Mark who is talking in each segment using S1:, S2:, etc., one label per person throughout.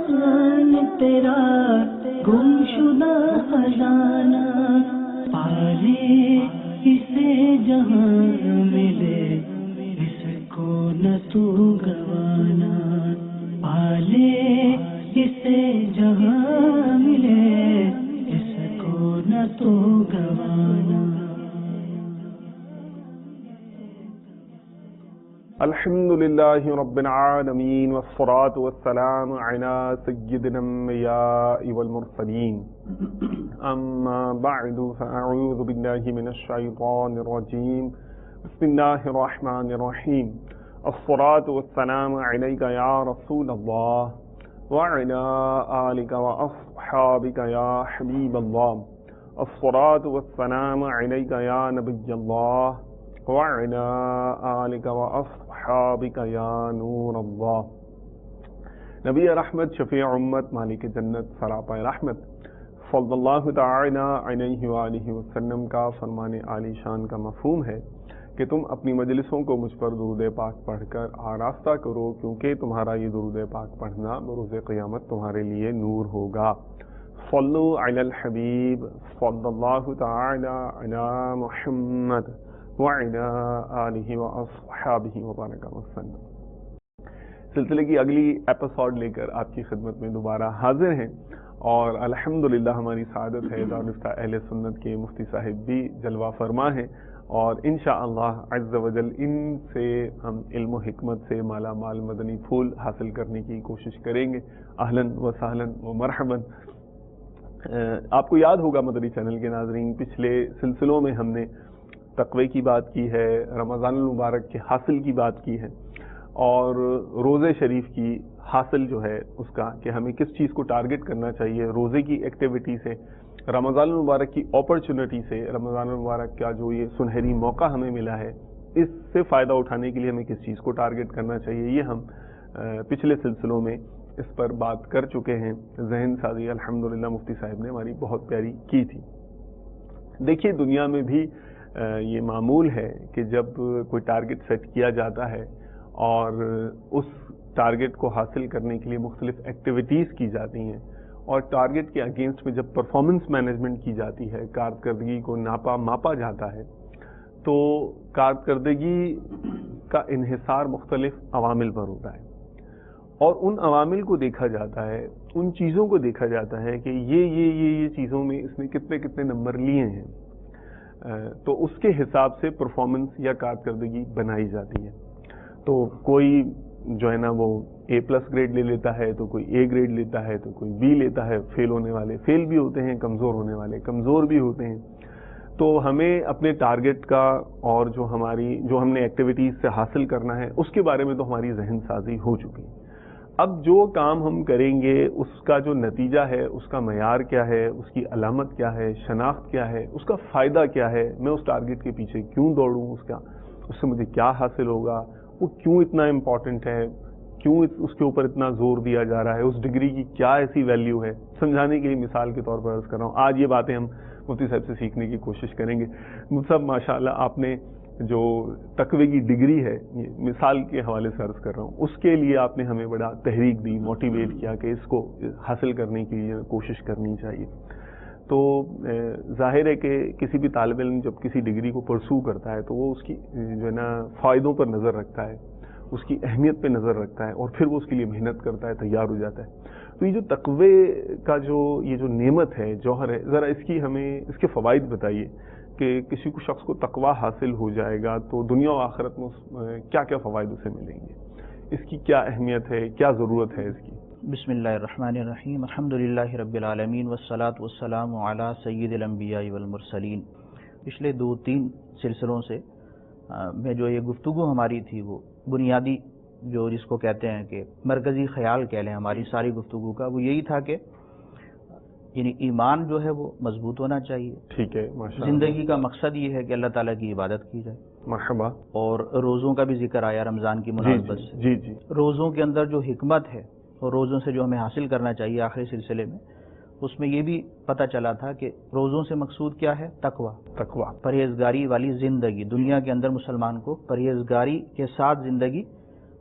S1: تیرا گمشدہ خزانہ پالے اسے جہاں ملے اس کو نہ تو گوانا، پالے اسے جہاں ملے اس کو نہ تو گوانا۔
S2: الحمد للہ رب العالمین والصلاة والسلام علی سید الانبیاء والمرسلین، اما بعد فاعوذ باللہ من الشیطان الرجیم، بسم اللہ الرحمن الرحیم، الصلاة والسلام علیک یا رسول اللہ وعلی آلک واصحابک یا حبیب اللہ، الصلاة والسلام علیک یا نبی اللہ وعلی آلک واصحابک یا نور اللہ۔ نبی رحمت، شفیع امت، مالک جنت، سراپا رحمت صلی اللہ تعالی علیہ وآلہ وسلم کا فرمان عالی شان کا مفہوم ہے کہ تم اپنی مجلسوں کو مجھ پر درود پاک پڑھ کر آراستہ کرو، کیونکہ تمہارا یہ درود پاک پڑھنا بروز قیامت تمہارے لیے نور ہوگا۔ صلو علی الحبیب صلی اللہ تعالی علی محمد وعلی آلہ واصحابہ وبارک وسلم۔ سلسلے کی اگلی ایپیسوڈ لے کر آپ کی خدمت میں دوبارہ حاضر ہیں، اور الحمدللہ ہماری سعادت ہے دارالفتہ اہل سنت کے مفتی صاحب بھی جلوہ فرما ہیں، اور انشاءاللہ عز و جل ان سے ہم علم و حکمت سے مالا مال مدنی پھول حاصل کرنے کی کوشش کریں گے۔ اہلاً و سہلاً و مرحباً۔ آپ کو یاد ہوگا مدنی چینل کے ناظرین، پچھلے سلسلوں میں ہم نے تقوی کی بات کی ہے، رمضان المبارک کے حاصل کی بات کی ہے، اور روزے شریف کی حاصل جو ہے اس کا کہ ہمیں کس چیز کو ٹارگٹ کرنا چاہیے، روزے کی ایکٹیویٹی سے، رمضان المبارک کی اپرچونٹی سے، رمضان المبارک کا جو یہ سنہری موقع ہمیں ملا ہے اس سے فائدہ اٹھانے کے لیے ہمیں کس چیز کو ٹارگٹ کرنا چاہیے، یہ ہم پچھلے سلسلوں میں اس پر بات کر چکے ہیں۔ ذہن سازی الحمدللہ مفتی صاحب نے ہماری بہت پیاری کی تھی۔ دیکھیے دنیا میں بھی یہ معمول ہے کہ جب کوئی ٹارگٹ سیٹ کیا جاتا ہے اور اس ٹارگٹ کو حاصل کرنے کے لیے مختلف ایکٹیویٹیز کی جاتی ہیں، اور ٹارگٹ کے اگینسٹ میں جب پرفارمنس مینجمنٹ کی جاتی ہے، کارکردگی کو ماپا جاتا ہے، تو کارکردگی کا انحصار مختلف عوامل پر ہوتا ہے، اور ان عوامل کو دیکھا جاتا ہے، ان چیزوں کو دیکھا جاتا ہے کہ یہ چیزوں میں اس نے کتنے نمبر لیے ہیں، تو اس کے حساب سے پرفارمنس یا کارکردگی بنائی جاتی ہے۔ تو کوئی جو ہے نا وہ اے پلس گریڈ لے لیتا ہے، تو کوئی اے گریڈ لیتا ہے، تو کوئی بی لیتا ہے، فیل ہونے والے فیل بھی ہوتے ہیں، کمزور ہونے والے کمزور بھی ہوتے ہیں۔ تو ہمیں اپنے ٹارگٹ کا اور جو ہم نے ایکٹیویٹیز سے حاصل کرنا ہے اس کے بارے میں تو ہماری ذہن سازی ہو چکی ہے۔ اب جو کام ہم کریں گے اس کا جو نتیجہ ہے، اس کا معیار کیا ہے، اس کی علامت کیا ہے، شناخت کیا ہے، اس کا فائدہ کیا ہے، میں اس ٹارگٹ کے پیچھے کیوں دوڑوں، اس سے مجھے کیا حاصل ہوگا، وہ کیوں اتنا امپورٹنٹ ہے، کیوں اس کے اوپر اتنا زور دیا جا رہا ہے، اس ڈگری کی کیا ایسی ویلیو ہے، سمجھانے کے لیے مثال کے طور پر عرض کر رہا ہوں۔ آج یہ باتیں ہم مفتی صاحب سے سیکھنے کی کوشش کریں گے۔ مفتی صاحب ماشاءاللہ آپ نے جو تقوی کی ڈگری ہے، مثال کے حوالے سے عرض کر رہا ہوں، اس کے لیے آپ نے ہمیں بڑا تحریک دی، موٹیویٹ کیا کہ اس کو حاصل کرنے کے لیے کوشش کرنی چاہیے۔ تو ظاہر ہے کہ کسی بھی طالب علم جب کسی ڈگری کو پرسو کرتا ہے تو وہ اس کی جو ہے نا فائدوں پر نظر رکھتا ہے، اس کی اہمیت پہ نظر رکھتا ہے، اور پھر وہ اس کے لیے محنت کرتا ہے، تیار ہو جاتا ہے۔ تو یہ جو تقوی کا یہ جو نعمت ہے، جوہر ہے، ذرا اس کے فوائد بتائیے کہ کسی کو شخص کو تقوی حاصل ہو جائے گا تو دنیا و آخرت میں کیا کیا فوائد اسے ملیں گے، اس کی کیا اہمیت ہے، کیا ضرورت ہے اس کی۔
S3: بسم اللہ الرحمن الرحیم، الحمدللہ رب العالمین والصلاة والسلام علی سید الانبیاء والمرسلین۔ پچھلے 2-3 سلسلوں سے میں جو یہ گفتگو ہماری تھی وہ بنیادی جو جس کو کہتے ہیں کہ مرکزی خیال کہہ لیں ہماری ساری گفتگو کا، وہ یہی تھا کہ یعنی ایمان جو ہے وہ مضبوط ہونا چاہیے۔
S2: ٹھیک ہے،
S3: زندگی کا مقصد یہ ہے کہ اللہ تعالیٰ کی عبادت کی جائے۔
S2: مرحبا۔
S3: اور روزوں کا بھی ذکر آیا رمضان کی مناسبت سے۔
S2: جی
S3: روزوں کے اندر جو حکمت ہے اور روزوں سے جو ہمیں حاصل کرنا چاہیے آخری سلسلے میں، اس میں یہ بھی پتہ چلا تھا کہ روزوں سے مقصود کیا ہے؟ تقوی، پرہیزگاری والی زندگی۔ دنیا کے اندر مسلمان کو پرہیزگاری کے ساتھ زندگی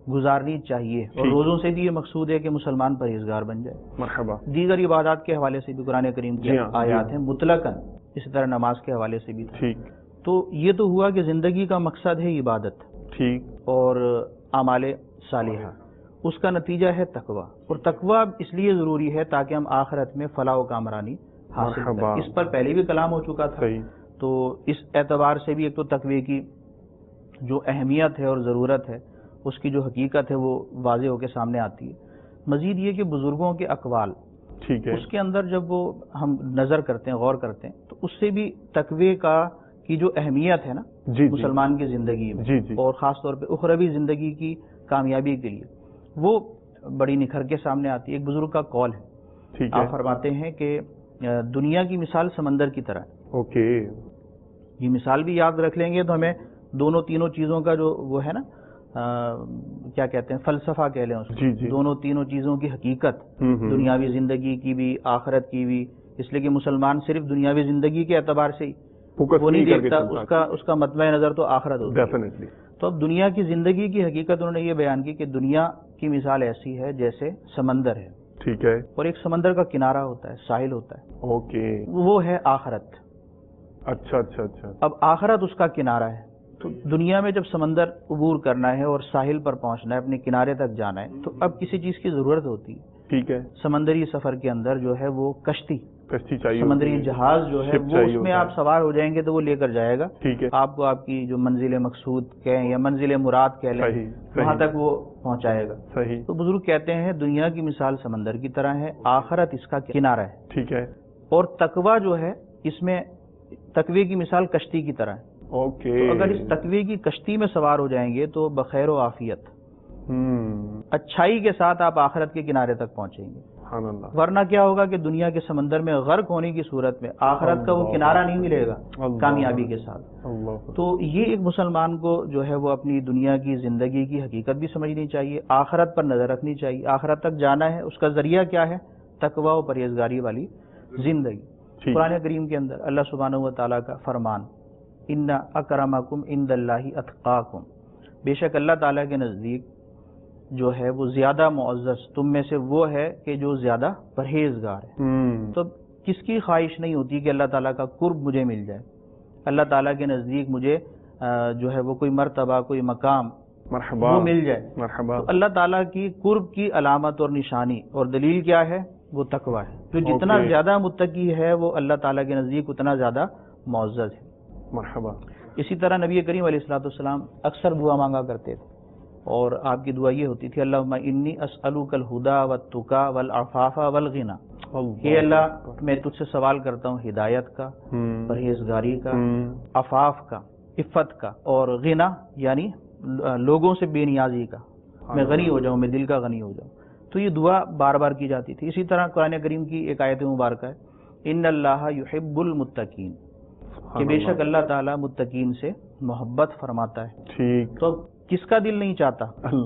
S3: گزارنی چاہیے، اور روزوں سے بھی یہ مقصود ہے کہ مسلمان پرہیزگار بن جائے۔
S2: مرحبا۔
S3: دیگر عبادات کے حوالے سے بھی قرآن کریم کی آیات ہیں مطلقاً، اسی طرح نماز کے حوالے سے بھی تھا۔
S2: ٹھیک۔
S3: تو یہ تو ہوا کہ زندگی کا مقصد ہے عبادت
S2: ٹھیک۔
S3: اور اعمال صالحہ، اس کا نتیجہ ہے تقوی، اور تقوی اس لیے ضروری ہے تاکہ ہم آخرت میں فلاح و کامرانی حاصل کریں۔ اس پر پہلے بھی کلام ہو چکا تھا، تو اس اعتبار سے بھی ایک تو تقوی کی جو اہمیت ہے اور ضرورت ہے، اس کی جو حقیقت ہے وہ واضح ہو کے سامنے آتی ہے۔ مزید یہ کہ بزرگوں کے اقوال،
S2: ٹھیک ہے،
S3: اس کے اندر جب وہ ہم نظر کرتے ہیں، غور کرتے ہیں، تو اس سے بھی تقوی کی جو اہمیت ہے نا مسلمان کی زندگی میں، اور خاص طور پہ اخروی زندگی کی کامیابی کے لیے، وہ بڑی نکھر کے سامنے آتی ہے۔ ایک بزرگ کا قول ہے، آپ فرماتے ہیں کہ دنیا کی مثال سمندر کی طرح ہے۔
S2: اوکے،
S3: یہ مثال بھی یاد رکھ لیں گے تو ہمیں دونوں تینوں چیزوں کا جو وہ ہے نا کیا کہتے ہیں، فلسفہ کہہ لیں اس کو، دونوں تینوں چیزوں کی حقیقت، دنیاوی زندگی کی بھی، آخرت کی بھی، اس لیے کہ مسلمان صرف دنیاوی زندگی کے اعتبار سے ہی وہ نہیں دیکھتا، اس کا مطمع نظر تو آخرت ہوتی ہے۔ تو اب دنیا کی زندگی کی حقیقت انہوں نے یہ بیان کی کہ دنیا کی مثال ایسی ہے جیسے سمندر ہے،
S2: ٹھیک ہے،
S3: اور ایک سمندر کا کنارہ ہوتا ہے، ساحل ہوتا ہے،
S2: اوکے،
S3: وہ ہے آخرت۔
S2: اچھا اچھا اچھا،
S3: اب آخرت اس کا کنارہ ہے، تو دنیا میں جب سمندر عبور کرنا ہے اور ساحل پر پہنچنا ہے، اپنے کنارے تک جانا ہے، تو اب کسی چیز کی ضرورت ہوتی ہے،
S2: ٹھیک ہے،
S3: سمندری سفر کے اندر جو ہے وہ کشتی
S2: چاہیے،
S3: سمندری جہاز جو ہے وہ اس میں آپ سوار ہو جائیں گے تو وہ لے کر جائے گا،
S2: ٹھیک ہے،
S3: آپ کو آپ کی جو منزل مقصود کہیں یا منزل مراد کہہ لیں، وہاں تک وہ پہنچائے گا۔
S2: صحیح۔
S3: تو بزرگ کہتے ہیں دنیا کی مثال سمندر کی طرح ہے، آخرت اس کا کنارہ ہے،
S2: ٹھیک ہے،
S3: اور تقوی جو ہے اس میں تقوی کی مثال کشتی کی طرح ہے۔
S2: اوکے،
S3: تو اگر اس تقوی کی کشتی میں سوار ہو جائیں گے تو بخیر و عافیت، اچھائی کے ساتھ آپ آخرت کے کنارے تک پہنچیں گے، ورنہ کیا ہوگا کہ دنیا کے سمندر میں غرق ہونے کی صورت میں آخرت کا وہ کنارہ نہیں ملے گا کامیابی کے ساتھ۔ تو یہ ایک مسلمان کو جو ہے وہ اپنی دنیا کی زندگی کی حقیقت بھی سمجھنی چاہیے، آخرت پر نظر رکھنی چاہیے، آخرت تک جانا ہے، اس کا ذریعہ کیا ہے؟ تقوی و پرہیزگاری والی زندگی۔ قرآن کریم کے اندر اللہ سبحانہ و تعالیٰ کا فرمان، ان اکرمکم عند اللہ اتقاکم، بے شک اللہ تعالیٰ کے نزدیک جو ہے وہ زیادہ معزز تم میں سے وہ ہے کہ جو زیادہ پرہیزگار ہے۔ تو کس کی خواہش نہیں ہوتی کہ اللہ تعالیٰ کا قرب مجھے مل جائے، اللہ تعالیٰ کے نزدیک مجھے جو ہے وہ کوئی مرتبہ، کوئی مقام وہ مل جائے۔ تو اللہ تعالیٰ کی قرب کی علامت اور نشانی اور دلیل کیا ہے؟ وہ تقوی ہے۔ تو جتنا زیادہ متقی ہے وہ اللہ تعالیٰ کے نزدیک اتنا زیادہ معزز ہے۔
S2: مرحبا۔
S3: اسی طرح نبی کریم علیہ الصلوۃ والسلام اکثر دعا مانگا کرتے تھے، اور آپ کی دعا یہ ہوتی تھی، اللہم انی اسألک الہدی والتقی والعفاف والغنی، کہ اللہ میں تجھ سے سوال کرتا ہوں ہدایت کا، پرہیزگاری کا، عفاف کا، عفت کا، اور غنا یعنی لوگوں سے بے نیازی کا، میں غنی ہو جاؤں، میں دل کا غنی ہو جاؤں۔ تو یہ دعا بار بار کی جاتی تھی۔ اسی طرح قرآن کریم کی ایک آیت مبارکہ ہے، ان اللہ یحب المتقین، کہ بے شک اللہ تعالیٰ متقین سے محبت فرماتا ہے۔
S2: ٹھیک۔
S3: تو کس کا دل نہیں چاہتا؟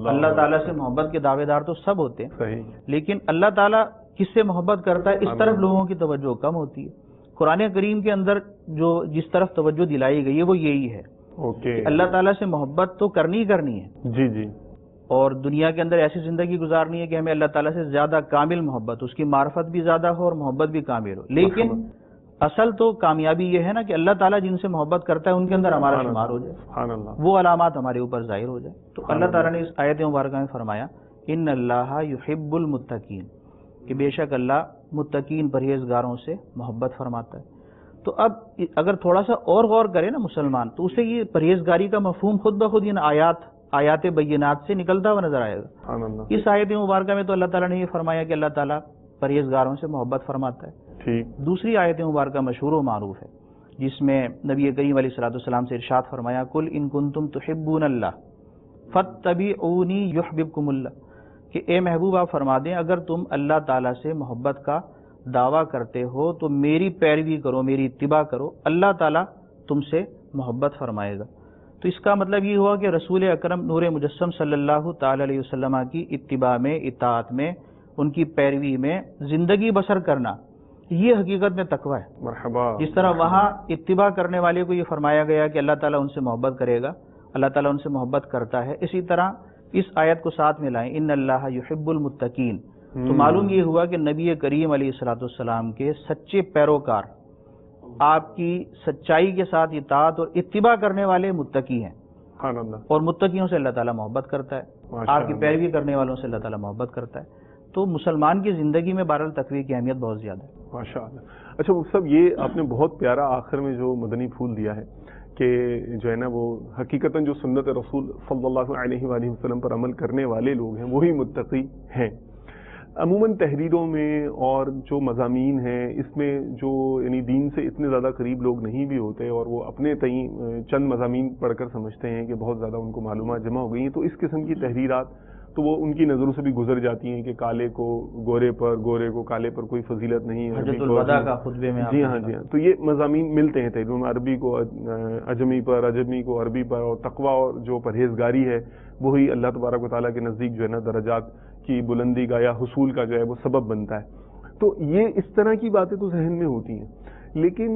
S3: اللہ تعالیٰ سے محبت کے دعوے دار تو سب ہوتے ہیں،
S2: صحیح،
S3: لیکن اللہ تعالیٰ کس سے محبت کرتا ہے اس طرف لوگوں کی توجہ کم ہوتی ہے۔ قرآن کریم کے اندر جو جس طرف توجہ دلائی گئی ہے وہ یہی ہے،
S2: اوکے،
S3: اللہ تعالیٰ سے محبت تو کرنی ہے،
S2: جی جی،
S3: اور دنیا کے اندر ایسی زندگی گزارنی ہے کہ ہمیں اللہ تعالیٰ سے زیادہ کامل محبت، اس کی معرفت بھی زیادہ ہو اور محبت بھی کامل ہو۔ لیکن اصل تو کامیابی یہ ہے نا کہ اللہ تعالیٰ جن سے محبت کرتا ہے ان کے اندر ہمارا شمار ہو جائے، وہ علامات ہمارے اوپر ظاہر ہو جائے۔ تو اللہ تعالیٰ نے اس آیت مبارکہ میں فرمایا، ان اللہ یحب المتقین، کہ بے شک اللہ متقین پرہیزگاروں سے محبت فرماتا ہے۔ تو اب اگر تھوڑا سا اور غور کرے نا مسلمان، تو اسے یہ پرہیزگاری کا مفہوم خود بخود ان آیات بینات سے نکلتا ہوا نظر آئے گا۔ اس آیت مبارکہ میں تو اللہ تعالیٰ نے یہ فرمایا کہ اللہ تعالیٰ پرہیزگاروں سے محبت فرماتا ہے۔ دوسری آیت مبارکہ مشہور و معروف ہے، جس میں نبی کریم علیہ الصلوۃ والسلام سے ارشاد فرمایا، قل ان کنتم تحبون اللہ فاتبعونی یحببکم اللہ، کہ اے محبوب آپ فرما دیں اگر تم اللہ تعالیٰ سے محبت کا دعویٰ کرتے ہو تو میری پیروی کرو، میری اتباع کرو، اللہ تعالیٰ تم سے محبت فرمائے گا۔ تو اس کا مطلب یہ ہوا کہ رسول اکرم نور مجسم صلی اللہ تعالی علیہ وسلم کی اتباع میں، اطاعت میں، ان کی پیروی میں زندگی بسر کرنا، یہ حقیقت میں تقوی ہے۔
S2: مرحبا۔
S3: جس طرح وہاں اتباع کرنے والے کو یہ فرمایا گیا کہ اللہ تعالیٰ ان سے محبت کرے گا، اللہ تعالیٰ ان سے محبت کرتا ہے، اسی طرح اس آیت کو ساتھ میں لائیں، ان اللہ یحب المتقین، تو معلوم یہ ہوا کہ نبی کریم علیہ الصلوۃ والسلام کے سچے پیروکار، آپ کی سچائی کے ساتھ اطاعت اور اتباع کرنے والے متقی ہیں، اور متقیوں سے اللہ تعالیٰ محبت کرتا ہے، آپ کی پیروی کرنے والوں سے اللہ تعالیٰ محبت کرتا ہے۔ تو مسلمان کی زندگی میں بہرحال تقوی کی اہمیت بہت زیادہ ہے۔
S2: ماشاء اللہ۔ اچھا مفتی صاحب، یہ آپ نے بہت پیارا آخر میں جو مدنی پھول دیا ہے کہ جو ہے نا وہ حقیقتاً جو سنت رسول صلی اللہ علیہ وآلہ وسلم پر عمل کرنے والے لوگ ہیں وہی متقی ہیں۔ عموماً تحریروں میں اور جو مضامین ہیں اس میں جو یعنی دین سے اتنے زیادہ قریب لوگ نہیں بھی ہوتے اور وہ اپنے تئیں چند مضامین پڑھ کر سمجھتے ہیں کہ بہت زیادہ ان کو معلومات جمع ہو گئی ہیں، تو اس قسم کی تحریرات تو وہ ان کی نظروں سے بھی گزر جاتی ہیں کہ کالے کو گورے پر، گورے کو کالے پر کوئی فضیلت نہیں ہے۔
S3: حجۃ الوداع کا خطبے میں
S2: جی ہاں تو یہ مضامین ملتے ہیں تحریروں میں، عربی کو عجمی پر، عجمی کو عربی پر، اور تقویٰ اور جو پرہیزگاری ہے وہی اللہ تبارک و تعالیٰ کے نزدیک جو ہے نا درجات کی بلندی کا یا حصول کا جو ہے وہ سبب بنتا ہے۔ تو یہ اس طرح کی باتیں تو ذہن میں ہوتی ہیں، لیکن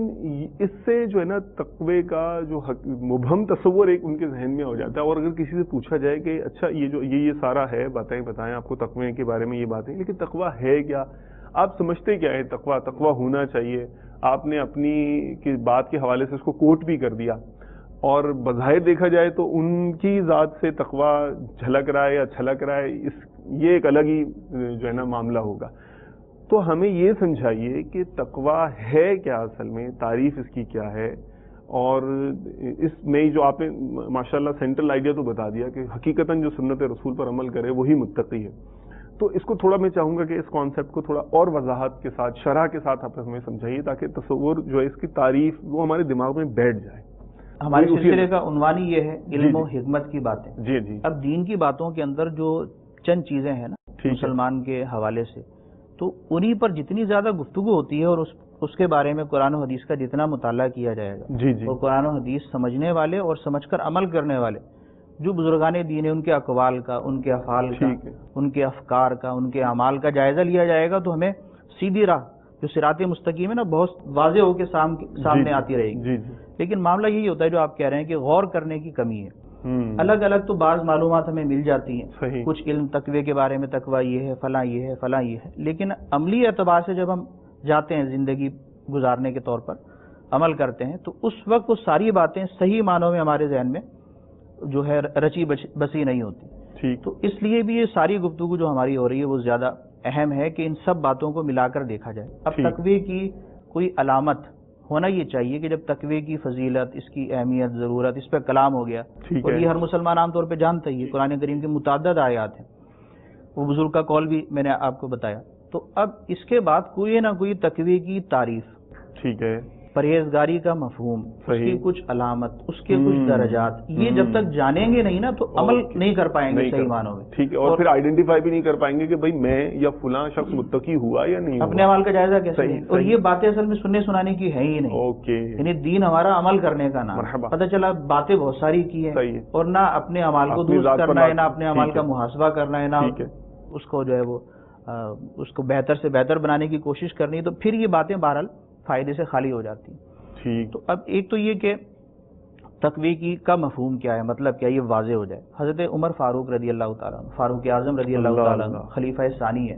S2: اس سے جو ہے نا تقوی کا جو مبہم تصور ایک ان کے ذہن میں ہو جاتا ہے، اور اگر کسی سے پوچھا جائے کہ اچھا یہ جو یہ سارا ہے بتائیں آپ کو تقوی کے بارے میں یہ باتیں، لیکن تقوی ہے کیا، آپ سمجھتے کیا ہے تقوی ہونا چاہیے، آپ نے اپنی بات کے حوالے سے اس کو کوٹ بھی کر دیا، اور بظاہر دیکھا جائے تو ان کی ذات سے تقوی جھلک رہا ہے یا چھلک رہا ہے، یہ ایک الگ ہی جو ہے نا معاملہ ہوگا۔ تو ہمیں یہ سمجھائیے کہ تقوی ہے کیا اصل میں، تعریف اس کی کیا ہے، اور اس میں جو آپ نے ماشاءاللہ سینٹرل آئیڈیا تو بتا دیا کہ حقیقتاً جو سنت رسول پر عمل کرے وہی متقی ہے، تو اس کو تھوڑا میں چاہوں گا کہ اس کانسیپٹ کو تھوڑا اور وضاحت کے ساتھ، شرح کے ساتھ آپ ہمیں سمجھائیے تاکہ تصور جو ہے اس کی تعریف وہ ہمارے دماغ میں بیٹھ جائے۔
S3: ہمارے سلسلے کا عنوان ہی یہ ہے علم و حکمت کی باتیں۔
S2: جی
S3: اب دین کی باتوں کے اندر جو چند چیزیں ہیں نا مسلمان کے حوالے سے، تو انہی پر جتنی زیادہ گفتگو ہوتی ہے اور اس کے بارے میں قرآن و حدیث کا جتنا مطالعہ کیا جائے گا، اور قرآن و حدیث سمجھنے والے اور سمجھ کر عمل کرنے والے جو بزرگان دین ہیں ان کے اقوال کا، ان کے افعال کا، ان کے افکار کا، ان کے اعمال کا جائزہ لیا جائے گا، تو ہمیں سیدھی راہ جو صراط مستقیم ہے نا بہت واضح ہو کے سامنے آتی رہے گی۔ لیکن معاملہ یہی ہوتا ہے جو آپ کہہ رہے ہیں کہ غور کرنے کی کمی ہے۔ الگ الگ تو بعض معلومات ہمیں مل جاتی ہیں، کچھ علم تقوی کے بارے میں، تقوی یہ ہے، فلاں یہ ہے، فلاں یہ ہے، لیکن عملی اعتبار سے جب ہم جاتے ہیں زندگی گزارنے کے طور پر عمل کرتے ہیں تو اس وقت وہ ساری باتیں صحیح معنوں میں ہمارے ذہن میں جو ہے رچی بسی نہیں ہوتی۔ تو اس لیے بھی یہ ساری گفتگو جو ہماری ہو رہی ہے وہ زیادہ اہم ہے کہ ان سب باتوں کو ملا کر دیکھا جائے۔ اب تقوی کی کوئی علامت ہونا یہ چاہیے کہ جب تقوی کی فضیلت، اس کی اہمیت، ضرورت، اس پہ کلام ہو گیا، اور یہ ہر مسلمان عام طور پہ جانتا ہی ہے، قرآن کریم کے متعدد آیات ہیں، وہ بزرگ کا قول بھی میں نے آپ کو بتایا۔ تو اب اس کے بعد کوئی نہ کوئی تقوی کی تعریف، پرہیزگاری کا مفہوم، اس کی کچھ علامت، اس کے کچھ درجات، یہ جب تک جانیں گے نہیں نا تو عمل نہیں کر پائیں گے صحیح معنوں میں۔
S2: ٹھیک ہے، اور پھر آئیڈینٹیفائی بھی نہیں کر پائیں گے کہ بھئی میں یا فلاں شخص متقی ہوا یا نہیں،
S3: اپنے عمل کا جائزہ کیسے لیں؟ اور یہ باتیں اصل میں سننے سنانے کی ہے ہی نہیں، یعنی دین ہمارا عمل کرنے کا نام، پتہ چلا باتیں بہت ساری کی ہیں اور نہ اپنے عمل کو درست کرنا ہے، نہ اپنے عمل کا محاسبہ کرنا ہے، نہ اس کو جو ہے وہ اس کو بہتر سے بہتر بنانے کی کوشش کرنی ہے، تو پھر یہ باتیں بہرحال فائدے سے خالی ہو جاتی ہیں۔ تو اب ایک تو یہ کہ تقوی کی کا مفہوم کیا ہے، مطلب کیا، یہ واضح ہو جائے۔ حضرت عمر فاروق رضی اللہ تعالیٰ عنہ، فاروق اعظم رضی اللہ تعالیٰ عنہ، خلیفہ ثانی ہے،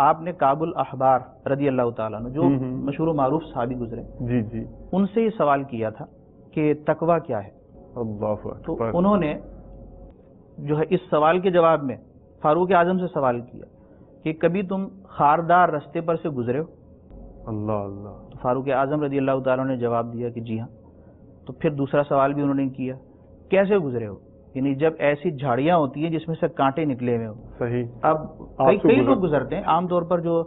S3: آپ نے کعب الاحبار رضی اللہ تعالیٰ عنہ جو مشہور و معروف صحابی گزرے، ان سے یہ سوال کیا تھا کہ تقوی کیا ہے۔ تو انہوں نے جو ہے اس سوال کے جواب میں فاروق اعظم سے سوال کیا کہ کبھی تم خاردار رستے پر سے گزرے ہو؟ تو فاروق اعظم رضی اللہ تعالیٰ نے جواب دیا کہ جی ہاں۔ تو پھر دوسرا سوال بھی انہوں نے کیا، کیسے گزرے ہو؟ یعنی جب ایسی جھاڑیاں ہوتی ہیں جس میں سے کانٹے نکلے ہوئے ہوں۔ اب کئی لوگ گزرتے ہیں، عام طور پر جو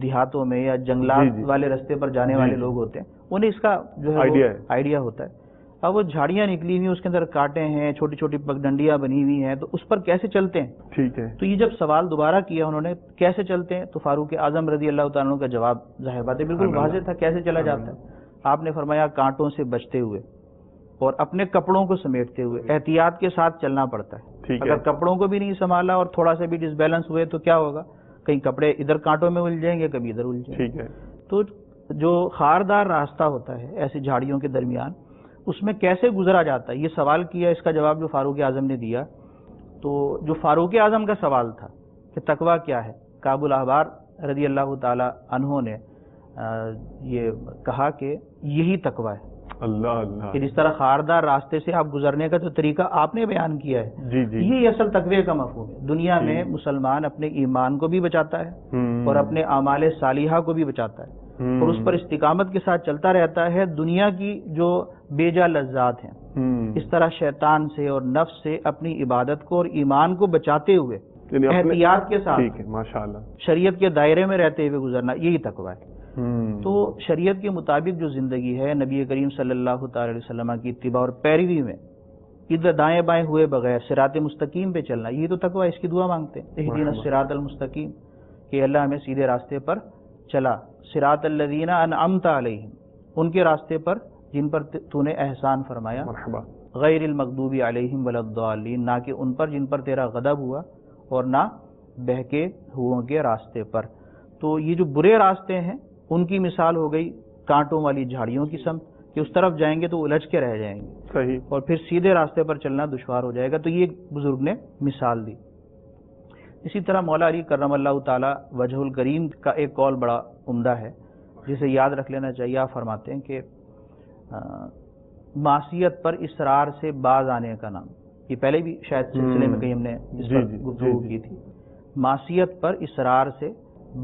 S3: دیہاتوں میں یا جنگلات والے رستے پر جانے والے لوگ ہوتے ہیں انہیں اس کا جو ہے آئیڈیا ہوتا ہے۔ اب وہ جھاڑیاں نکلی ہوئی، اس کے اندر کانٹے ہیں، چھوٹی چھوٹی پگڈنڈیاں بنی ہوئی ہیں، تو اس پر کیسے چلتے ہیں؟
S2: ٹھیک ہے۔
S3: تو یہ جب سوال دوبارہ کیا انہوں نے کیسے چلتے ہیں، تو فاروق اعظم رضی اللہ تعالیٰ عنہ کا جواب ظاہر بات ہے بالکل واضح تھا، کیسے چلا جاتا ہے؟ آپ نے فرمایا کانٹوں سے بچتے ہوئے اور اپنے کپڑوں کو سمیٹتے ہوئے احتیاط کے ساتھ چلنا پڑتا ہے۔ اگر کپڑوں کو بھی نہیں سنبھالا اور تھوڑا سا بھی ڈس بیلنس ہوئے تو کیا ہوگا؟ کہیں کپڑے ادھر کانٹوں میں الجھیں گے، کبھی ادھر الجھیں گے۔
S2: ٹھیک ہے۔
S3: تو جو خاردار راستہ ہوتا ہے ایسی جھاڑیوں کے درمیان، اس میں کیسے گزرا جاتا ہے، یہ سوال کیا، اس کا جواب جو فاروق اعظم نے دیا تو جو فاروق اعظم کا سوال تھا کہ تقویٰ کیا ہے، کعب الاحبار رضی اللہ تعالی عنہ نے یہ کہا کہ یہی تقویٰ ہے،
S2: اللہ اللہ،
S3: کہ جس طرح خاردار راستے سے آپ گزرنے کا جو طریقہ آپ نے بیان کیا ہے،
S2: جی جی،
S3: یہی اصل تقوی کا مفہوم ہے۔ دنیا میں مسلمان اپنے ایمان کو بھی بچاتا ہے اور اپنے اعمال صالحہ کو بھی بچاتا ہے اور اس پر استقامت کے ساتھ چلتا رہتا ہے۔ دنیا کی جو بے جا لذات ہیں، اس طرح شیطان سے اور نفس سے اپنی عبادت کو اور ایمان کو بچاتے ہوئے احتیاط کے ساتھ
S2: ماشاءاللہ
S3: شریعت کے دائرے میں رہتے ہوئے گزرنا، یہی تقویٰ ہے۔ تو شریعت کے مطابق جو زندگی ہے، نبی کریم صلی اللہ تعالی علیہ وسلم کی اتباع اور پیروی میں ادھر دائیں بائیں ہوئے بغیر صراط مستقیم پہ چلنا، یہ تو تقویٰ، اس کی دعا مانگتے ہیں، اہدنا الصراط المستقیم، کہ اللہ ہمیں سیدھے راستے پر چلا، صراط الذین انعمت علیہم، ان کے راستے پر جن پر تو نے احسان فرمایا،
S2: مرحبا،
S3: غیر المغضوب علیہم ولا الضالین، نہ کہ ان پر جن پر تیرا غضب ہوا اور نہ بہکے ہوئوں کے راستے پر۔ تو یہ جو برے راستے ہیں ان کی مثال ہو گئی کانٹوں والی جھاڑیوں کی سمت، کہ اس طرف جائیں گے تو الجھ کے رہ جائیں گے،
S2: صحیح،
S3: اور پھر سیدھے راستے پر چلنا دشوار ہو جائے گا۔ تو یہ ایک بزرگ نے مثال دی۔ اسی طرح مولا علی کرم اللہ تعالی وجہ الکریم کا ایک قول بڑا عمدہ ہے جسے یاد رکھ لینا چاہیے۔ آپ فرماتے ہیں کہ معصیت پر اصرار سے باز آنے کا نام، یہ پہلے بھی شاید سلسلے میں کہیں ہم نے اس پر گفتگو کی تھی، معصیت پر اصرار سے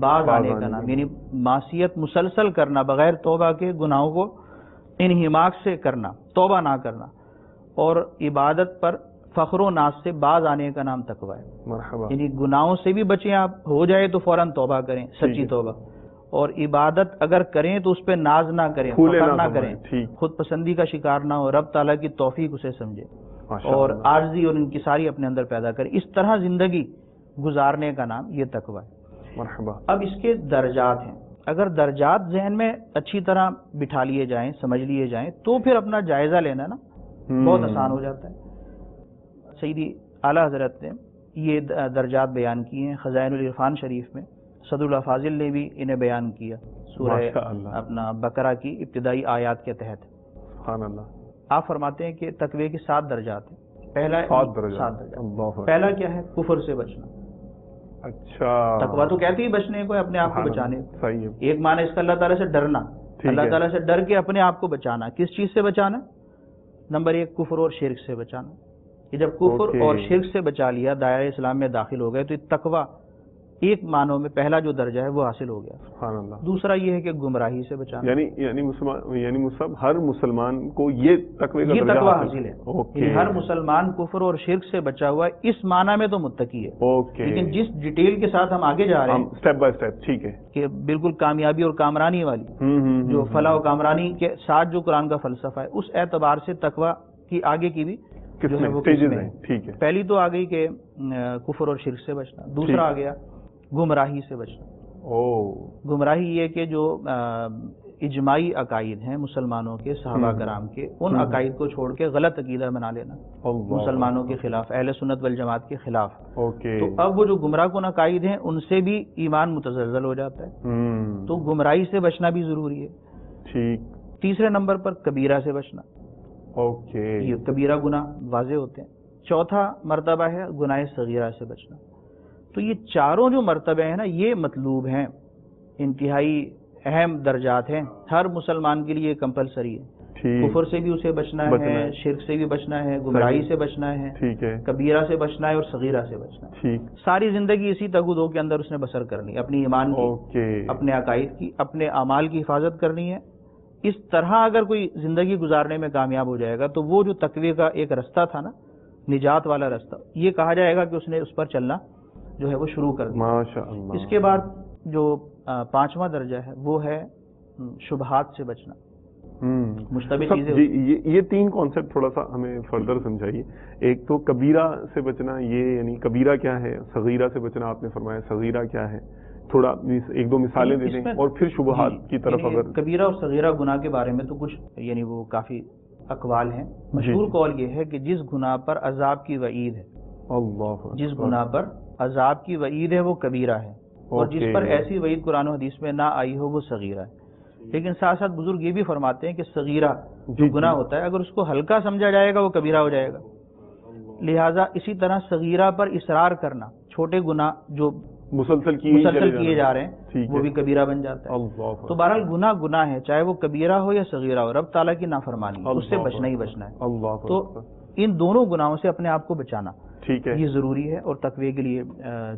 S3: باز آنے کا نام، یعنی معصیت مسلسل کرنا بغیر توبہ کے، گناہوں کو انہماک سے کرنا، توبہ نہ کرنا، اور عبادت پر فخر و ناز سے باز آنے کا نام تقویٰ ہے۔
S2: مرحبا،
S3: یعنی گناہوں سے بھی بچیں، آپ ہو جائے تو فوراً توبہ کریں، سچی توبہ، اور عبادت اگر کریں تو اس پہ ناز نہ کریں، فخر نہ کریں، خود پسندی کا شکار نہ ہو، رب تعالیٰ کی توفیق اسے سمجھے اور عاجزی اور انکساری اپنے اندر پیدا کرے، اس طرح زندگی گزارنے کا نام یہ تقویٰ ہے۔
S2: مرحبا۔
S3: اب اس کے درجات ہیں، اگر درجات ذہن میں اچھی طرح بٹھا لیے جائیں، سمجھ لیے جائیں، تو پھر اپنا جائزہ لینا نا بہت آسان ہو جاتا ہے۔ سیدی اعلیٰ حضرت نے یہ درجات بیان کیے ہیں خزائن العرفان شریف میں، صدر اللہ فاضل نے بھی انہیں بیان کیا سورہ اپنا بقرہ کی ابتدائی آیات کے تحت۔
S2: سبحان اللہ۔
S3: آپ فرماتے ہیں کہ تقوی کے 7 درجات ہیں۔ پہلا
S2: 7 درجات،
S3: پہلا کیا ہے؟ کفر سے بچنا۔
S2: اچھا،
S3: تقویٰ تو کہتی ہی بچنے کو، اپنے آپ کو بچانے کو۔
S2: صحیح ہے۔
S3: ایک معنی اس کا اللہ تعالیٰ سے ڈرنا، اللہ تعالیٰ سے ڈر کے اپنے آپ کو بچانا۔ کس چیز سے بچانا؟ نمبر 1 کفر اور شرک سے بچانا، کہ جب کفر اور شرک سے بچا لیا، دائرہ اسلام میں داخل ہو گئے، تو تقویٰ ایک معنوں میں پہلا جو درجہ ہے وہ حاصل ہو گیا۔
S2: سبحان اللہ۔
S3: دوسرا یہ ہے کہ گمراہی سے بچانا،
S2: یعنی ہر مسلمان کو یہ تقوی کا درجہ
S3: حاصل ہے۔ یعنی ہر مسلمان کفر اور شرک سے بچا ہوا ہے، اس معنی میں تو متقی ہے، لیکن جس ڈیٹیل کے ساتھ ہم آگے جا رہے ہیں
S2: اسٹیپ بائی اسٹیپ، ٹھیک ہے،
S3: کہ بالکل کامیابی اور کامرانی والی جو فلاح و کامرانی کے ساتھ جو قرآن کا فلسفہ ہے، اس اعتبار سے تقویٰ کی آگے کی بھی جو ہے وہ قسمیں ہیں۔
S2: ٹھیک ہے،
S3: پہلی تو آ گئی کہ کفر اور شرک سے بچنا، دوسرا آ گیا گمراہی سے بچنا۔ گمراہی یہ کہ جو اجماعی عقائد ہیں مسلمانوں کے، صحابہ کرام کے، ان عقائد کو چھوڑ کے غلط عقیدہ بنا لینا مسلمانوں کے خلاف، اہل سنت والجماعت کے خلاف۔ تو اب وہ جو گمراہ کن عقائد ہیں ان سے بھی ایمان متزلزل ہو جاتا ہے، تو گمراہی سے بچنا بھی ضروری ہے۔
S2: ٹھیک۔
S3: تیسرے نمبر پر کبیرہ سے بچنا، یہ کبیرہ گناہ واضح ہوتے ہیں۔ چوتھا مرتبہ ہے گناہ صغیرہ سے بچنا۔ تو یہ چاروں جو مرتبے ہیں نا، یہ مطلوب ہیں، انتہائی اہم درجات ہیں، ہر مسلمان کے لیے کمپلسری ہے۔ کفر سے بھی اسے بچنا ہے، شرک سے بھی بچنا ہے، گمراہی سے بچنا ہے، کبیرہ سے بچنا ہے، اور صغیرہ سے بچنا ہے۔ ساری زندگی اسی تگ و دو کے اندر اس نے بسر کرنی، اپنی ایمان کی، اپنے عقائد کی، اپنے اعمال کی حفاظت کرنی ہے۔ اس طرح اگر کوئی زندگی گزارنے میں کامیاب ہو جائے گا تو وہ جو تقوی کا ایک رستہ تھا نا، نجات والا رستہ، یہ کہا جائے گا کہ اس نے اس پر چلنا جو ہے وہ شروع کر دیا۔
S2: ماشاءاللہ۔
S3: اس کے بعد جو 5واں درجہ ہے وہ ہے شبہات سے بچنا، مشتبہ چیزیں۔
S2: یہ 3 کانسیپٹ تھوڑا سا ہمیں فردر سمجھائیے۔ ایک تو کبیرہ سے بچنا، یہ یعنی کبیرہ کیا ہے، صغیرہ سے بچنا آپ نے فرمایا، صغیرہ کیا ہے، تھوڑا 1-2 مثالیں دے دیں، اور پھر شبہات کی طرف اگر۔
S3: کبیرہ اور صغیرہ گناہ کے بارے میں تو کچھ یعنی وہ کافی اقوال ہیں۔ مشہور قول یہ ہے کہ جس گناہ پر عذاب کی وعید ہے، جس گناہ پر عذاب کی وعید ہے وہ کبیرہ ہے، اور جس پر ایسی وعید قرآن و حدیث میں نہ آئی ہو وہ صغیرہ ہے۔ لیکن ساتھ ساتھ بزرگ یہ بھی فرماتے ہیں کہ صغیرہ جو گناہ ہوتا ہے، اگر اس کو ہلکا سمجھا جائے گا وہ کبیرہ ہو جائے گا، لہٰذا اسی طرح صغیرہ پر اصرار کرنا، چھوٹے گناہ جو مسلسل کیے جا رہے ہیں وہ بھی کبیرہ بن جاتا ہے. تو بہرحال گناہ ہے، چاہے وہ کبیرہ ہو یا صغیرہ ہو، رب تعالیٰ کی نافرمانی، اس سے بچنا ہی بچنا ہے. تو ان دونوں گناہوں سے اپنے آپ کو بچانا
S2: ٹھیک ہے،
S3: یہ ضروری ہے، اور تقوی کے لیے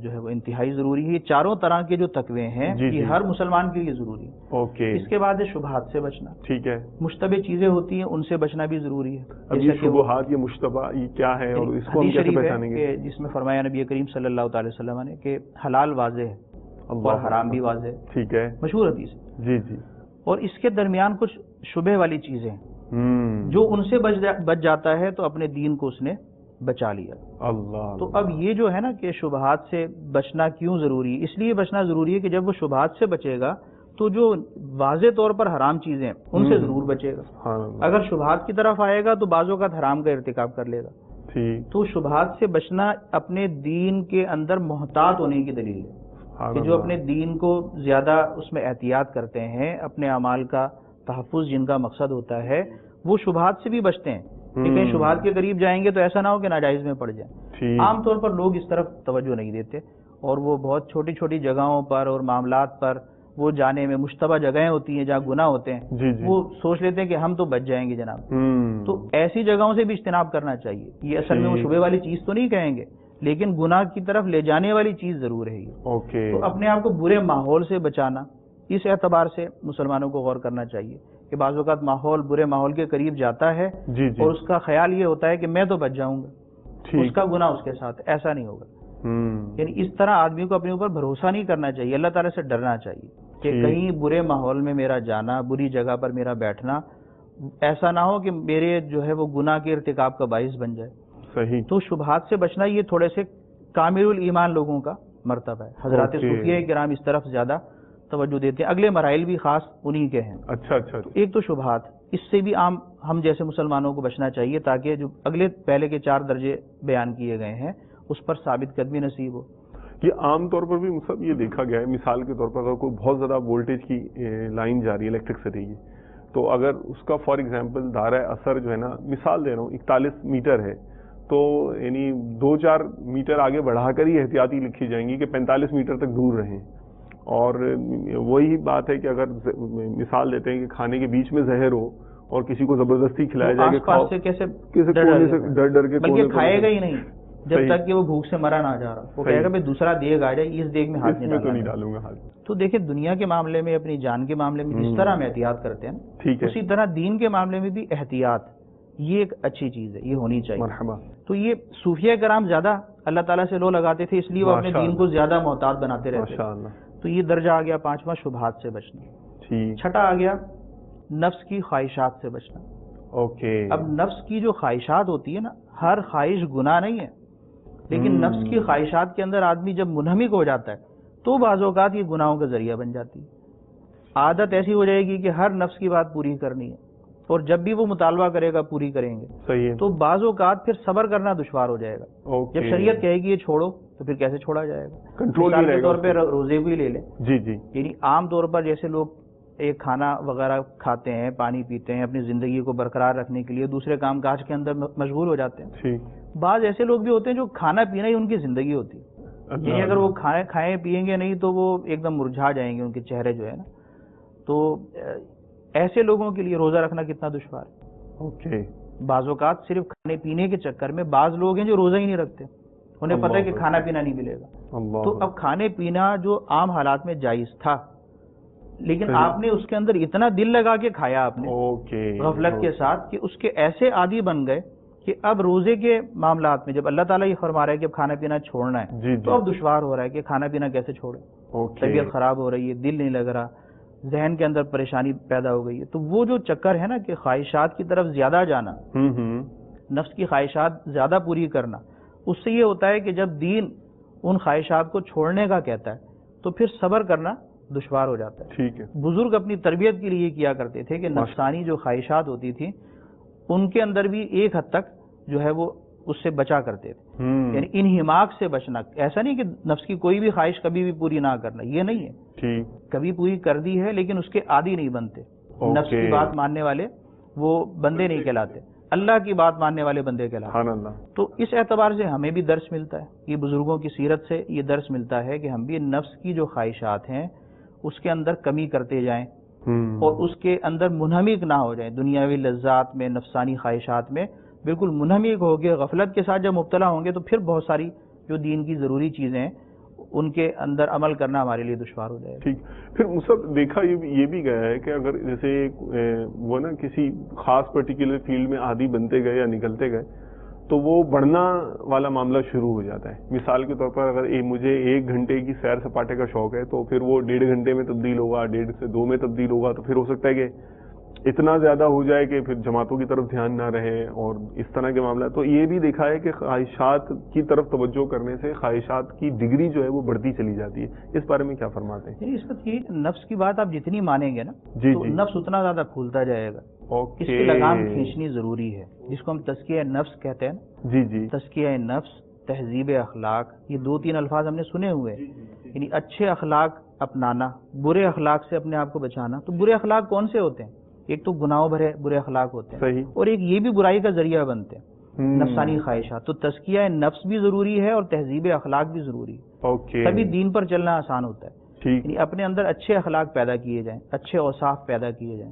S3: جو ہے وہ انتہائی ضروری ہے. یہ چاروں طرح کے جو تقوی ہیں یہ ہر مسلمان کے لیے ضروری ہے.
S2: اوکے.
S3: اس کے بعد ہے شبہات سے بچنا.
S2: ٹھیک ہے.
S3: مشتبہ چیزیں ہوتی ہیں ان سے بچنا بھی ضروری ہے.
S2: اب یہ شبہات، یہ مشتبہ، یہ کیا ہے اور اس کو ہم کیسے پہچانیں گے؟
S3: جس میں فرمایا نبی کریم صلی اللہ تعالی وسلم نے کہ حلال واضح ہے اور حرام بھی واضح ہے.
S2: ٹھیک ہے،
S3: مشہور حدیث ہے. جی جی. اور اس کے درمیان کچھ شبہ والی چیزیں ہیں، جو ان سے بچ جاتا ہے تو اپنے دین کو اس نے بچا لیا. اللہ. تو اب یہ جو ہے نا کہ شبہات سے بچنا کیوں ضروری ہے؟ اس لیے بچنا ضروری ہے کہ جب وہ شبہات سے بچے گا تو جو واضح طور پر حرام چیزیں ہیں ان سے ضرور بچے گا. اگر شبہات کی طرف آئے گا تو بعض اوقات حرام کا ارتکاب کر لے گا. تو شبہات سے بچنا اپنے دین کے اندر محتاط ہونے کی دلیل ہے، کہ جو اپنے دین کو زیادہ اس میں احتیاط کرتے ہیں، اپنے اعمال کا تحفظ جن کا مقصد ہوتا ہے، وہ شبہات سے بھی بچتے ہیں کہ کہیں شبہات کے قریب جائیں گے تو ایسا نہ ہو کہ ناجائز میں پڑ جائیں. عام طور پر لوگ اس طرف توجہ نہیں دیتے اور وہ بہت چھوٹی چھوٹی جگہوں پر اور معاملات پر وہ جانے میں، مشتبہ جگہیں ہوتی ہیں جہاں گناہ ہوتے ہیں، وہ سوچ لیتے ہیں کہ ہم تو بچ جائیں گے جناب. تو ایسی جگہوں سے بھی اجتناب کرنا چاہیے. یہ اصل میں وہ شبہ والی چیز تو نہیں کہیں گے، لیکن گناہ کی طرف لے جانے والی چیز ضرور ہے یہ. تو اپنے آپ کو برے ماحول سے بچانا، اس اعتبار سے مسلمانوں کو غور کرنا چاہیے کہ بعض اوقات ماحول برے ماحول کے قریب جاتا ہے اور اس کا خیال یہ ہوتا ہے کہ میں تو بچ جاؤں گا، اس کا گناہ اس کے ساتھ. ایسا نہیں ہوگا. یعنی اس طرح آدمی کو اپنے اوپر بھروسہ نہیں کرنا چاہیے، اللہ تعالیٰ سے ڈرنا چاہیے کہ کہیں برے ماحول میں میرا جانا، بری جگہ پر میرا بیٹھنا ایسا نہ ہو کہ میرے جو ہے وہ گناہ کے ارتکاب کا باعث بن جائے. صحیح. تو شبہات سے بچنا یہ تھوڑے سے کامل الایمان لوگوں کا مرتبہ ہے. حضرات صوفیہ کرام اس طرف زیادہ توجہ دیتے ہیں. اگلے مراحل بھی خاص انہی کے ہیں. اچھا. ایک تو شبہات، اس سے بھی عام ہم جیسے مسلمانوں کو بچنا چاہیے تاکہ جو اگلے پہلے کے 4 درجے بیان کیے گئے ہیں اس پر ثابت قدمی نصیب ہو.
S2: یہ عام طور پر بھی مطلب یہ دیکھا گیا ہے، مثال کے طور پر اگر کوئی بہت زیادہ وولٹیج کی لائن جا رہی ہے الیکٹرکسٹی کی، تو اگر اس کا فار ایگزامپل دائرہ اثر جو ہے نا، مثال دے رہا ہوں 41 میٹر ہے، تو یعنی 2-4 میٹر آگے بڑھا کر ہی احتیاطی لکھی جائیں گی کہ 45 میٹر تک دور رہیں. اور وہی بات ہے کہ اگر مثال دیتے ہیں کہ کھانے کے بیچ میں زہر ہو اور کسی کو زبردستی کھلایا جائے کہ کیسے ڈر کے
S3: بلکہ کھائے گا ہی نہیں جب تک کہ وہ بھوک سے مرا نہ جا رہا. وہ کہے گا بھائی دوسرا دیگ آ جائے، اس دیگ میں ہاتھ نہیں
S2: ڈالوں گا.
S3: تو دیکھیں دنیا کے معاملے میں، اپنی جان کے معاملے میں جس طرح ہم احتیاط کرتے ہیں اسی طرح دین کے معاملے میں بھی احتیاط یہ ایک اچھی چیز ہے، یہ ہونی چاہیے. مرحبا. تو یہ صوفیہ کرام زیادہ اللہ تعالیٰ سے لو لگاتے تھے، اس لیے وہ اپنے دین کو زیادہ محتاط بناتے رہتے تھے. تو یہ درجہ آ گیا 5واں، شبہات سے بچنا. 6واں آ گیا نفس کی خواہشات سے بچنا. اب نفس کی جو خواہشات ہوتی ہے نا، ہر خواہش گناہ نہیں ہے، لیکن نفس کی خواہشات کے اندر آدمی جب منہمک ہو جاتا ہے تو بعض اوقات یہ گناہوں کا ذریعہ بن جاتی ہے. عادت ایسی ہو جائے گی کہ ہر نفس کی بات پوری کرنی ہے، اور جب بھی وہ مطالبہ کرے گا پوری کریں گے. صحیح ہے. تو بعض اوقات پھر صبر کرنا دشوار ہو جائے گا. جب شریعت کہے گی یہ چھوڑو تو پھر کیسے چھوڑا جائے گا؟ کنٹرول کے طور پہ روزے بھی لے لیں. جی. یعنی عام طور پر جیسے لوگ ایک کھانا وغیرہ کھاتے ہیں، پانی پیتے ہیں، اپنی زندگی کو برقرار رکھنے کے لیے دوسرے کام کاج کے اندر مشغول ہو جاتے ہیں. بعض ایسے لوگ بھی ہوتے ہیں جو کھانا پینا ہی ان کی زندگی ہوتی ہے. یعنی اگر وہ کھائیں پیئیں گے نہیں تو وہ ایک دم مرجھا جائیں گے، ان کے چہرے جو ہے نا. تو ایسے لوگوں کے لیے روزہ رکھنا کتنا دشوار ہے. بعض اوقات صرف کھانے پینے کے چکر میں بعض لوگ ہیں جو روزہ ہی نہیں رکھتے، انہیں پتہ ہے کہ کھانا پینا نہیں ملے گا. تو اب کھانے پینا جو عام حالات میں جائز تھا، لیکن آپ نے اس کے اندر اتنا دل لگا کے کھایا آپ نے غفلت کے ساتھ کہ اس کے ایسے عادی بن گئے کہ اب روزے کے معاملات میں جب اللہ تعالیٰ یہ فرما رہا ہے کہ اب کھانا پینا چھوڑنا ہے تو اب دشوار ہو رہا ہے کہ کھانا پینا کیسے چھوڑے. طبیعت خراب ہو رہی ہے، دل نہیں لگ رہا، ذہن کے اندر پریشانی پیدا ہو گئی ہے. تو وہ جو چکر ہے نا کہ خواہشات کی طرف زیادہ جانا، نفس کی خواہشات زیادہ پوری کرنا، اس سے یہ ہوتا ہے کہ جب دین ان خواہشات کو چھوڑنے کا کہتا ہے تو پھر صبر کرنا دشوار ہو جاتا ہے. ٹھیک ہے. بزرگ اپنی تربیت کے لیے کیا کرتے تھے کہ نفسانی جو خواہشات ہوتی تھیں ان کے اندر بھی ایک حد تک جو ہے وہ اس سے بچا کرتے تھے. یعنی انہماک سے بچنا. ایسا نہیں کہ نفس کی کوئی بھی خواہش کبھی بھی پوری نہ کرنا، یہ نہیں ہے. کبھی پوری کر دی ہے لیکن اس کے عادی نہیں بنتے. نفس کی بات ماننے والے وہ بندے نہیں کہلاتے. اللہ کی بات ماننے والے بندے کہلاتے ہیں۔
S2: سبحان اللہ۔
S3: تو اس اعتبار سے ہمیں بھی درس ملتا ہے، یہ بزرگوں کی سیرت سے یہ درس ملتا ہے کہ ہم بھی نفس کی جو خواہشات ہیں اس کے اندر کمی کرتے جائیں اور اس کے اندر منہمک نہ ہو جائیں، دنیاوی لذات میں، نفسانی خواہشات میں بالکل منہمک ہو گئے، غفلت کے ساتھ جب مبتلا ہوں گے تو پھر بہت ساری جو دین کی ضروری چیزیں ہیں ان کے اندر عمل کرنا ہمارے لیے دشوار ہو جائے گا۔
S2: ٹھیک، پھر مصعب دیکھا یہ بھی گیا ہے کہ اگر جیسے وہ نا کسی خاص پرٹیکولر فیلڈ میں عادی بنتے گئے یا نکلتے گئے تو وہ بڑھنا والا معاملہ شروع ہو جاتا ہے۔ مثال کے طور پر اگر مجھے 1 گھنٹے کی سیر سپاٹے کا شوق ہے تو پھر وہ 1.5 گھنٹے میں تبدیل ہوگا، 1.5 سے 2 میں تبدیل ہوگا، تو پھر ہو سکتا ہے کہ اتنا زیادہ ہو جائے کہ پھر جماعتوں کی طرف دھیان نہ رہے اور اس طرح کے معاملہ۔ تو یہ بھی دیکھا ہے کہ خواہشات کی طرف توجہ کرنے سے خواہشات کی ڈگری جو ہے وہ بڑھتی چلی جاتی ہے، اس بارے میں کیا فرماتے ہیں؟
S3: اس وقت یہ نفس کی بات آپ جتنی مانیں گے نا
S2: جی
S3: تو
S2: جی
S3: نفس اتنا زیادہ پھولتا جائے گا،
S2: اوکے،
S3: اس کی لگام کھینچنی ضروری ہے، جس کو ہم تزکیہ نفس کہتے ہیں نا۔
S2: جی جی
S3: تزکیہ نفس، تہذیب اخلاق، یہ 2-3 الفاظ ہم نے سنے ہوئے ہیں، یعنی اچھے اخلاق اپنانا، برے اخلاق سے اپنے آپ کو بچانا۔ تو برے اخلاق کون سے ہوتے ہیں؟ ایک تو گناہوں بھرے برے اخلاق ہوتے ہیں،
S2: صحیح،
S3: اور ایک یہ بھی برائی کا ذریعہ بنتے ہیں، نفسانی خواہشات۔ تو تزکیہ نفس بھی ضروری ہے اور تہذیب اخلاق بھی ضروری ہے،
S2: اوکے،
S3: تبھی دین پر چلنا آسان ہوتا ہے۔
S2: ٹھیک،
S3: یعنی اپنے اندر اچھے اخلاق پیدا کیے جائیں، اچھے اوصاف پیدا کیے جائیں،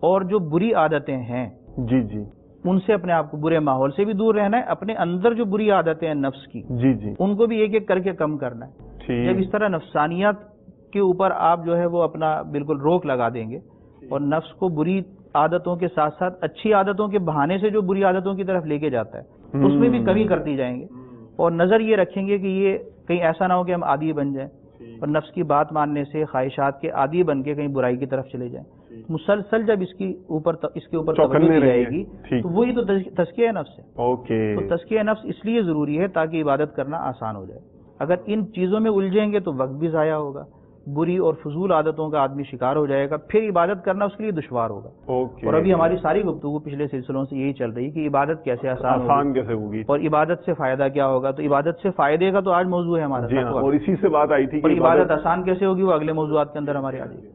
S3: اور جو بری عادتیں ہیں
S2: جی جی
S3: ان سے اپنے آپ کو، برے ماحول سے بھی دور رہنا ہے، اپنے اندر جو بری عادتیں ہیں نفس کی
S2: جی جی
S3: ان کو بھی ایک ایک کر کے کم کرنا ہے۔ جب
S2: ٹھیک،
S3: اس طرح نفسانیات کے اوپر آپ جو ہے وہ اپنا بالکل روک لگا دیں گے اور نفس کو بری عادتوں کے ساتھ ساتھ اچھی عادتوں کے بہانے سے جو بری عادتوں کی طرف لے کے جاتا ہے اس میں بھی کمی کرتی جائیں گے، اور نظر یہ رکھیں گے کہ یہ کہیں ایسا نہ ہو کہ ہم عادی بن جائیں اور نفس کی بات ماننے سے خواہشات کے عادی بن کے کہیں برائی کی طرف چلے جائیں۔ مسلسل جب اس کے اوپر توجہ دی جائے گی تو وہی تو تزکیہ نفس ہے۔
S2: اوکے،
S3: تو تزکیہ نفس اس لیے ضروری ہے تاکہ عبادت کرنا آسان ہو جائے۔ اگر ان چیزوں میں الجھیں گے تو وقت بھی ضائع ہوگا، بری اور فضول عادتوں کا آدمی شکار ہو جائے گا، پھر عبادت کرنا اس کے لیے دشوار ہوگا۔
S2: اوکے،
S3: اور ابھی ہماری ساری گفتگو پچھلے سلسلوں سے یہی چل رہی ہے کہ عبادت کیسے آسان
S2: کیسے ہوگی،
S3: اور عبادت سے فائدہ کیا ہوگا۔ تو عبادت سے فائدے کا تو آج موضوع ہے ہمارا،
S2: جی ہاں،
S3: تقویٰ۔
S2: اور اسی سے بات آئی تھی
S3: اور
S2: کہ
S3: عبادت آسان کیسے ہوگی وہ اگلے موضوعات کے اندر ہمارے آ جائے گی۔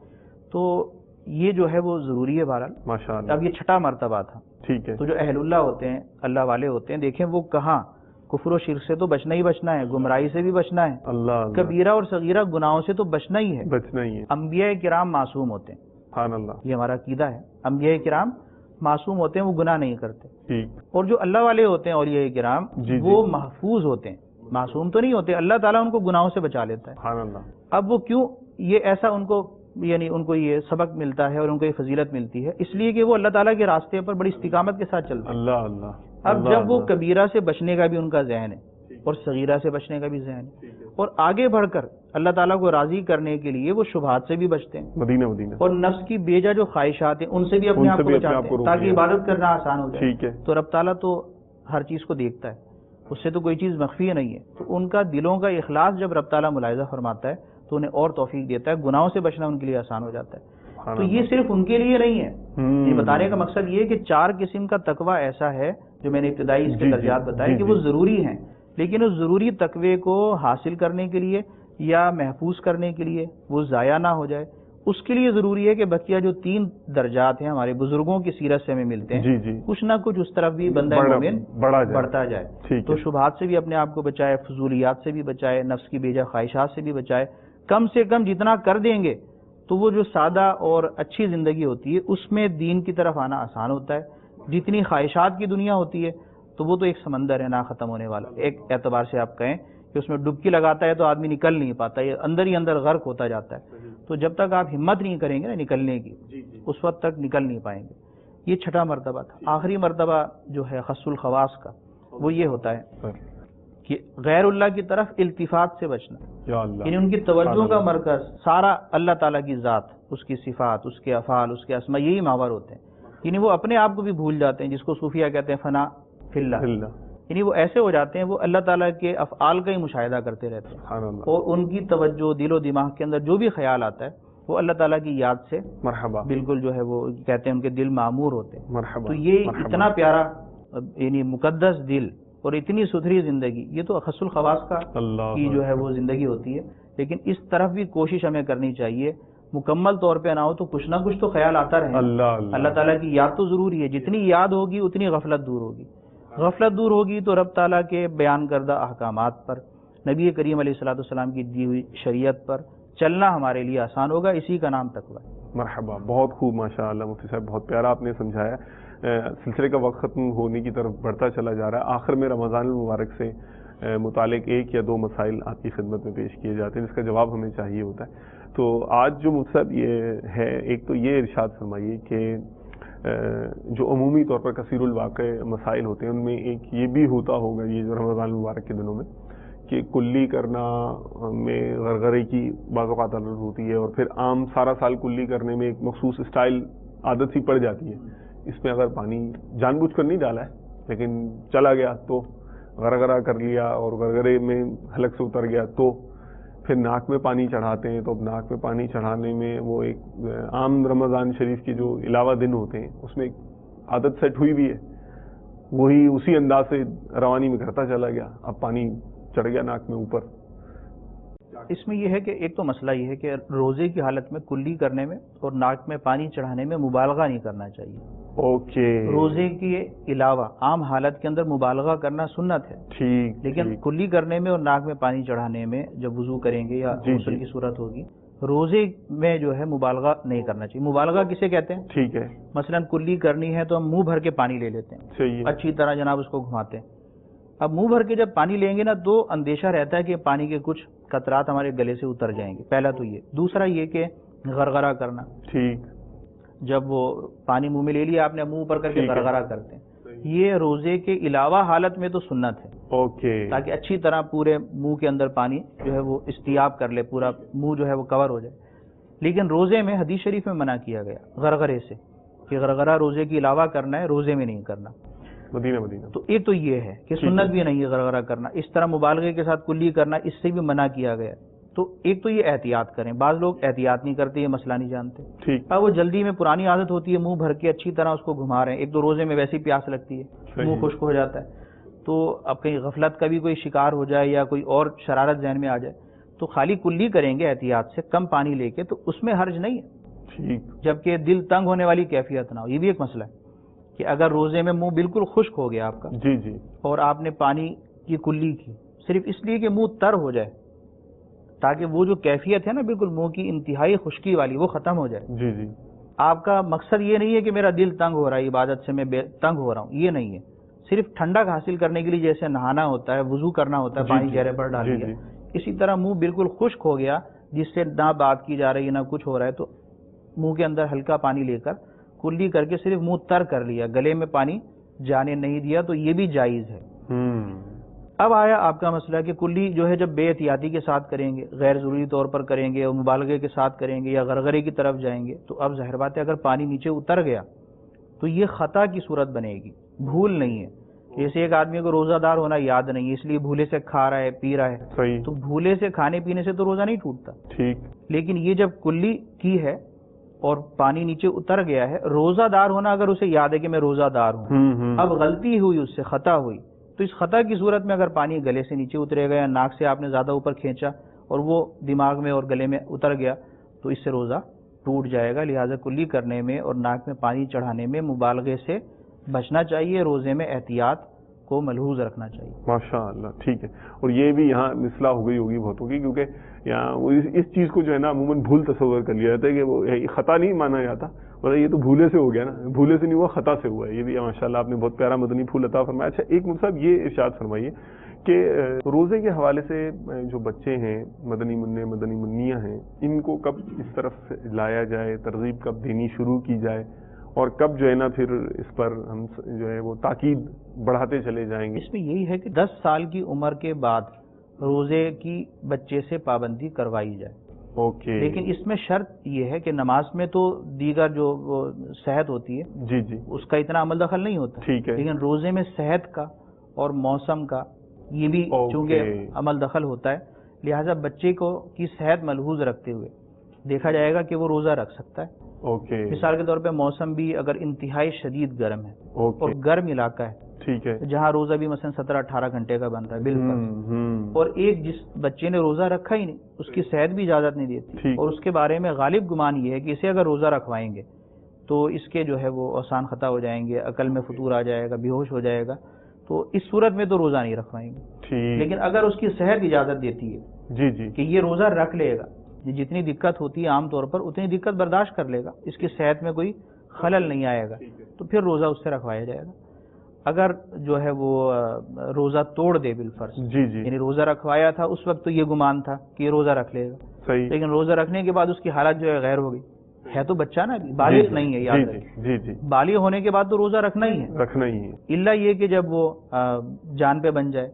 S3: تو یہ جو ہے وہ ضروری ہے بہرحال۔
S2: ماشاء اللہ،
S3: اب یہ 6واں مرتبہ تھا۔
S2: ٹھیک ہے،
S3: تو جو اہل اللہ ہوتے ہیں، اللہ والے ہوتے ہیں، دیکھیں وہ کہاں کفر و شرک سے تو بچنا ہی بچنا ہے، گمراہی سے بھی بچنا ہے،
S2: اللہ
S3: کبیرہ اور صغیرہ گناہوں سے تو بچنا ہی ہے۔
S2: بچنا ہی ہے،
S3: انبیاء کرام معصوم ہوتے ہیں،
S2: سبحان اللہ،
S3: یہ ہمارا عقیدہ ہے، انبیاء کرام معصوم ہوتے ہیں، وہ گناہ نہیں کرتے۔
S2: ٹھیک،
S3: اور جو اللہ والے ہوتے ہیں اولیاء کرام
S2: جی
S3: وہ محفوظ ہوتے ہیں، معصوم تو نہیں ہوتے، اللہ تعالیٰ ان کو گناہوں سے بچا لیتا ہے۔
S2: سبحان اللہ،
S3: اب وہ کیوں یہ ایسا ان کو، یعنی ان کو یہ سبق ملتا ہے اور ان کو یہ فضیلت ملتی ہے، اس لیے کہ وہ اللہ تعالیٰ کے راستے پر بڑی استقامت کے ساتھ چلتے ہیں۔
S2: اللہ اللہ،
S3: اب جب وہ کبیرہ سے بچنے کا بھی ان کا ذہن ہے اور صغیرہ سے بچنے کا بھی ذہن ہے، اور آگے بڑھ کر اللہ تعالیٰ کو راضی کرنے کے لیے وہ شبہات سے بھی بچتے ہیں
S2: مدینہ مدینہ،
S3: اور نفس کی بیجا جو خواہشات ہیں ان سے بھی اپنے آپ کو بچاتے ہیں تاکہ عبادت کرنا آسان ہو جائے۔
S2: ٹھیک ہے،
S3: تو رب تعالیٰ تو ہر چیز کو دیکھتا ہے، اس سے تو کوئی چیز مخفی نہیں ہے۔ تو ان کا دلوں کا اخلاص جب رب تعالیٰ ملاحظہ فرماتا ہے تو انہیں اور توفیق دیتا ہے، گناہوں سے بچنا ان کے لیے آسان ہو جاتا ہے۔ تو یہ صرف ان کے لیے نہیں ہے، یہ بتانے کا مقصد یہ ہے کہ 4 قسم کا تقویٰ ایسا ہے جو میں نے ابتدائی اس کے درجات بتائے کہ وہ ضروری ہیں، لیکن اس ضروری تقوی کو حاصل کرنے کے لیے یا محفوظ کرنے کے لیے وہ ضائع نہ ہو جائے، اس کے لیے ضروری ہے کہ بقیہ جو 3 درجات ہیں ہمارے بزرگوں کی سیرت سے ہمیں ملتے ہیں، کچھ نہ کچھ اس طرف بھی بندہ مومن بڑھتا جائے۔ تو شبہات سے بھی اپنے آپ کو بچائے، فضولیات سے بھی بچائے، نفس کی بیجا خواہشات سے بھی بچائے۔ کم سے کم جتنا کر دیں گے تو وہ جو سادہ اور اچھی زندگی ہوتی ہے اس میں دین کی طرف آنا آسان ہوتا ہے۔ جتنی خواہشات کی دنیا ہوتی ہے تو وہ تو ایک سمندر ہے نہ ختم ہونے والا، ایک اعتبار سے آپ کہیں کہ اس میں ڈبکی لگاتا ہے تو آدمی نکل نہیں پاتا، یہ اندر ہی اندر غرق ہوتا جاتا ہے۔ تو جب تک آپ ہمت نہیں کریں گے نا نکلنے کی، اس وقت تک نکل نہیں پائیں گے۔ یہ 6واں مرتبہ تھا۔ آخری مرتبہ جو ہے خص الخواص کا وہ یہ ہوتا ہے کہ غیر اللہ کی طرف التفات سے بچنا، یعنی ان کی توجہ کا مرکز سارا اللہ تعالیٰ کی ذات، اس کی صفات، اس کے افعال، اس کے اسماء، یہی محور ہوتے ہیں۔ یعنی وہ اپنے آپ کو بھی بھول جاتے ہیں، جس کو صوفیہ کہتے ہیں فنا فی اللہ، یعنی وہ ایسے ہو جاتے ہیں وہ اللہ تعالیٰ کے افعال کا ہی مشاہدہ کرتے رہتے ہیں، اور ان کی توجہ دل و دماغ کے اندر جو بھی خیال آتا ہے وہ اللہ تعالیٰ کی یاد سے بالکل جو ہے وہ کہتے ہیں ان کے دل معمور ہوتے ہیں۔ تو یہ اتنا پیارا یعنی مقدس دل اور اتنی ستھری زندگی، یہ تو خص الخواص کا کی جو ہے وہ زندگی ہوتی ہے، لیکن اس طرف بھی کوشش ہمیں کرنی چاہیے۔ مکمل طور پہ نہ ہو تو کچھ نہ کچھ تو خیال آتا رہے. اللہ تعالیٰ کی یاد تو ضروری ہے. جتنی یاد ہوگی اتنی غفلت دور ہوگی. غفلت دور ہوگی تو رب تعالیٰ کے بیان کردہ احکامات پر، نبی کریم علیہ الصلوۃ والسلام کی دی ہوئی شریعت پر چلنا ہمارے لیے آسان ہوگا. اسی کا نام تقویٰ ہے.
S2: مرحبا، بہت خوب، ماشاء اللہ مفتی صاحب، بہت پیارا آپ نے سمجھایا. سلسلے کا وقت ختم ہونے کی طرف بڑھتا چلا جا رہا ہے. آخر میں رمضان المبارک سے متعلق ایک یا دو مسائل آپ کی خدمت میں پیش کیے جاتے ہیں جس کا جواب ہمیں چاہیے ہوتا ہے. تو آج جو مفتی صاحب یہ ہے، ایک تو یہ ارشاد فرمائیے کہ جو عمومی طور پر کثیر الواقع مسائل ہوتے ہیں ان میں ایک یہ بھی ہوتا ہوگا، یہ جو رمضان المبارک کے دنوں میں، کہ کلی کرنا میں غرغرے کی بعض اوقات عادت ہوتی ہے، اور پھر عام سارا سال کلی کرنے میں ایک مخصوص اسٹائل عادت سی پڑ جاتی ہے. اس میں اگر پانی جان بوجھ کر نہیں ڈالا ہے لیکن چلا گیا تو غرغرہ کر لیا اور غرغرے میں حلق سے اتر گیا، تو پھر ناک میں پانی چڑھاتے ہیں. تو اب ناک میں پانی چڑھانے میں وہ ایک عام رمضان شریف کے جو علاوہ دن ہوتے ہیں اس میں ایک عادت سیٹ ہوئی بھی ہے، وہی اسی انداز سے روانی میں کرتا چلا گیا، اب پانی چڑھ گیا ناک میں اوپر.
S3: اس میں یہ ہے کہ ایک تو مسئلہ یہ ہے کہ روزے کی حالت میں کلی کرنے میں اور ناک میں پانی چڑھانے میں مبالغہ نہیں کرنا چاہیے.
S2: اوکے.
S3: روزے کے علاوہ عام حالت کے اندر مبالغہ کرنا سنت ہے،
S2: ٹھیک،
S3: لیکن کلی کرنے میں اور ناک میں پانی چڑھانے میں جب وضو کریں گے یا غسل کی صورت ہوگی، روزے میں جو ہے مبالغہ نہیں کرنا چاہیے. مبالغہ کسے کہتے ہیں؟
S2: ٹھیک ہے.
S3: مثلا کلی کرنی ہے تو ہم منہ بھر کے پانی لے لیتے ہیں،
S2: صحیح ہے.
S3: اچھی طرح جناب اس کو گھماتے ہیں. اب منہ بھر کے جب پانی لیں گے نا تو اندیشہ رہتا ہے کہ پانی کے کچھ قطرات ہمارے گلے سے اتر جائیں گے. پہلا تو یہ. دوسرا یہ کہ غرغرہ کرنا،
S2: ٹھیک،
S3: جب وہ پانی منہ میں لے لیا آپ نے، منہ اوپر کر کے غرغرہ کرتے ہیں، یہ روزے کے علاوہ حالت میں تو سنت ہے.
S2: اوکے.
S3: تاکہ اچھی طرح پورے منہ کے اندر پانی جو ہے وہ استیاب کر لے، پورا منہ جو ہے وہ کور ہو جائے. لیکن روزے میں حدیث شریف میں منع کیا گیا غرغرے سے، کہ غرغرہ روزے کے علاوہ کرنا ہے، روزے میں نہیں کرنا.
S2: مدینہ.
S3: تو ایک تو یہ ہے کہ سنت بھی نہیں ہے غرغرہ کرنا. اس طرح مبالغے کے ساتھ کلی کرنا، اس سے بھی منع کیا گیا. تو ایک تو یہ احتیاط کریں. بعض لوگ احتیاط نہیں کرتے، یہ مسئلہ نہیں جانتے.
S2: ٹھیک.
S3: وہ جلدی میں پرانی عادت ہوتی ہے، منہ بھر کے اچھی طرح اس کو گھما رہے ہیں. ایک تو روزے میں ویسی پیاس لگتی ہے، منہ خشک ہو جاتا ہے، تو اب کہیں غفلت کا بھی کوئی شکار ہو جائے یا کوئی اور شرارت ذہن میں آ جائے تو خالی کلی کریں گے احتیاط سے، کم پانی لے کے، تو اس میں حرج نہیں ہے.
S2: ٹھیک.
S3: جبکہ دل تنگ ہونے والی کیفیت نہ ہو. یہ بھی ایک مسئلہ ہے کہ اگر روزے میں منہ بالکل خشک ہو گیا آپ کا،
S2: جی جی،
S3: اور آپ نے پانی کی کلی کی صرف اس لیے کہ منہ تر ہو جائے، تاکہ وہ جو کیفیت ہے نا بالکل منہ کی انتہائی خشکی والی وہ ختم ہو جائے.
S2: جی جی.
S3: آپ کا مقصد یہ نہیں ہے کہ میرا دل تنگ ہو رہا ہے عبادت سے، میں تنگ ہو رہا ہوں، یہ نہیں ہے. صرف ٹھنڈک حاصل کرنے کے لیے جیسے نہانا ہوتا ہے، وضو کرنا ہوتا ہے، پانی چہرے پر ڈال دیا، اسی طرح منہ بالکل خشک ہو گیا جس سے نہ بات کی جا رہی ہے نہ کچھ ہو رہا ہے، تو منہ کے اندر ہلکا پانی لے کر کلی کر کے صرف منہ تر کر لیا، گلے میں پانی جانے نہیں دیا، تو یہ بھی جائز ہے. اب آیا آپ کا مسئلہ کہ کلی جو ہے جب بے احتیاطی کے ساتھ کریں گے، غیر ضروری طور پر کریں گے اور مبالغے کے ساتھ کریں گے یا غرغرے کی طرف جائیں گے، تو اب ظاہر بات ہے اگر پانی نیچے اتر گیا تو یہ خطا کی صورت بنے گی، بھول نہیں ہے. جیسے ایک آدمی کو روزہ دار ہونا یاد نہیں ہے، اس لیے بھولے سے کھا رہا ہے، پی رہا ہے،
S2: صحیح.
S3: تو بھولے سے کھانے پینے سے تو روزہ نہیں ٹوٹتا.
S2: ٹھیک.
S3: لیکن یہ جب کلی کی ہے اور پانی نیچے اتر گیا ہے، روزہ دار ہونا اگر اسے یاد ہے کہ میں روزہ دار ہوں، اب غلطی ہوئی، اس سے خطا ہوئی، تو اس خطا کی صورت میں اگر پانی گلے سے نیچے اترے گا یا ناک سے آپ نے زیادہ اوپر کھینچا اور وہ دماغ میں اور گلے میں اتر گیا تو اس سے روزہ ٹوٹ جائے گا. لہٰذا کلی کرنے میں اور ناک میں پانی چڑھانے میں مبالغے سے بچنا چاہیے، روزے میں احتیاط کو ملحوظ رکھنا چاہیے.
S2: ماشاء اللہ. ٹھیک ہے. اور یہ بھی یہاں مثلا ہو گئی ہوگی بہتوں کی، کیونکہ یہاں وہ اس چیز کو جو ہے نا عموماً بھول تصور کر لیا جاتا ہے کہ وہ خطا نہیں مانا جاتا، اور یہ تو بھولے سے ہو گیا نا، بھولے سے نہیں ہوا، خطا سے ہوا ہے. یہ بھی ماشاء اللہ آپ نے بہت پیارا مدنی پھول عطا فرمایا. اچھا ایک مطلب یہ ارشاد فرمائیے کہ روزے کے حوالے سے جو بچے ہیں، مدنی منع مدنی منیاں ہیں، ان کو کب اس طرف لایا جائے، ترغیب کب دینی شروع کی جائے، اور کب جو ہے نا پھر اس پر ہم جو ہے وہ تاکید بڑھاتے چلے جائیں گے؟
S3: اس میں یہی ہے کہ 10 سال کی عمر کے بعد روزے کی بچے سے پابندی کروائی جائے.
S2: اوکے.
S3: لیکن اس میں شرط یہ ہے کہ نماز میں تو دیگر جو صحت ہوتی ہے،
S2: جی جی،
S3: اس کا اتنا عمل دخل نہیں ہوتا.
S2: ٹھیک ہے.
S3: لیکن روزے میں صحت کا اور موسم کا یہ بھی چونکہ عمل دخل ہوتا ہے، لہٰذا بچے کو کی صحت ملحوظ رکھتے ہوئے دیکھا جائے گا کہ وہ روزہ رکھ سکتا ہے.
S2: اوکے.
S3: مثال کے طور پہ موسم بھی اگر انتہائی شدید گرم ہے اور گرم علاقہ ہے
S2: ٹھیک ہے.
S3: جہاں روزہ بھی مثلا 17-18 گھنٹے کا بنتا ہے بالکل. اور ایک جس بچے نے روزہ رکھا ہی نہیں، اس کی صحت بھی اجازت نہیں دیتی، اور اس کے بارے میں غالب گمان یہ ہے کہ اسے اگر روزہ رکھوائیں گے تو اس کے جو ہے وہ آسان خطا ہو جائیں گے، عقل میں فطور آ جائے گا، بے ہوش ہو جائے گا، تو اس صورت میں تو روزہ نہیں رکھوائیں گے. لیکن اگر اس کی صحت اجازت دیتی ہے
S2: جی
S3: کہ یہ روزہ رکھ لے گا، جتنی دقت ہوتی ہے عام طور پر اتنی دقت برداشت کر لے گا، اس کی صحت میں کوئی خلل نہیں آئے گا، تو پھر روزہ اس سے رکھوایا جائے گا. اگر جو ہے وہ روزہ توڑ دے بالفرض، یعنی روزہ رکھوایا تھا اس وقت تو یہ گمان تھا کہ یہ روزہ رکھ لے گا، لیکن روزہ رکھنے کے بعد اس کی حالت جو ہے غیر ہو گئی، ہے تو بچہ نا، بالغ نہیں ہے، یاد رکھیں بالغ ہونے کے بعد تو روزہ رکھنا ہی ہے، الا یہ کہ جب وہ جان پہ بن جائے،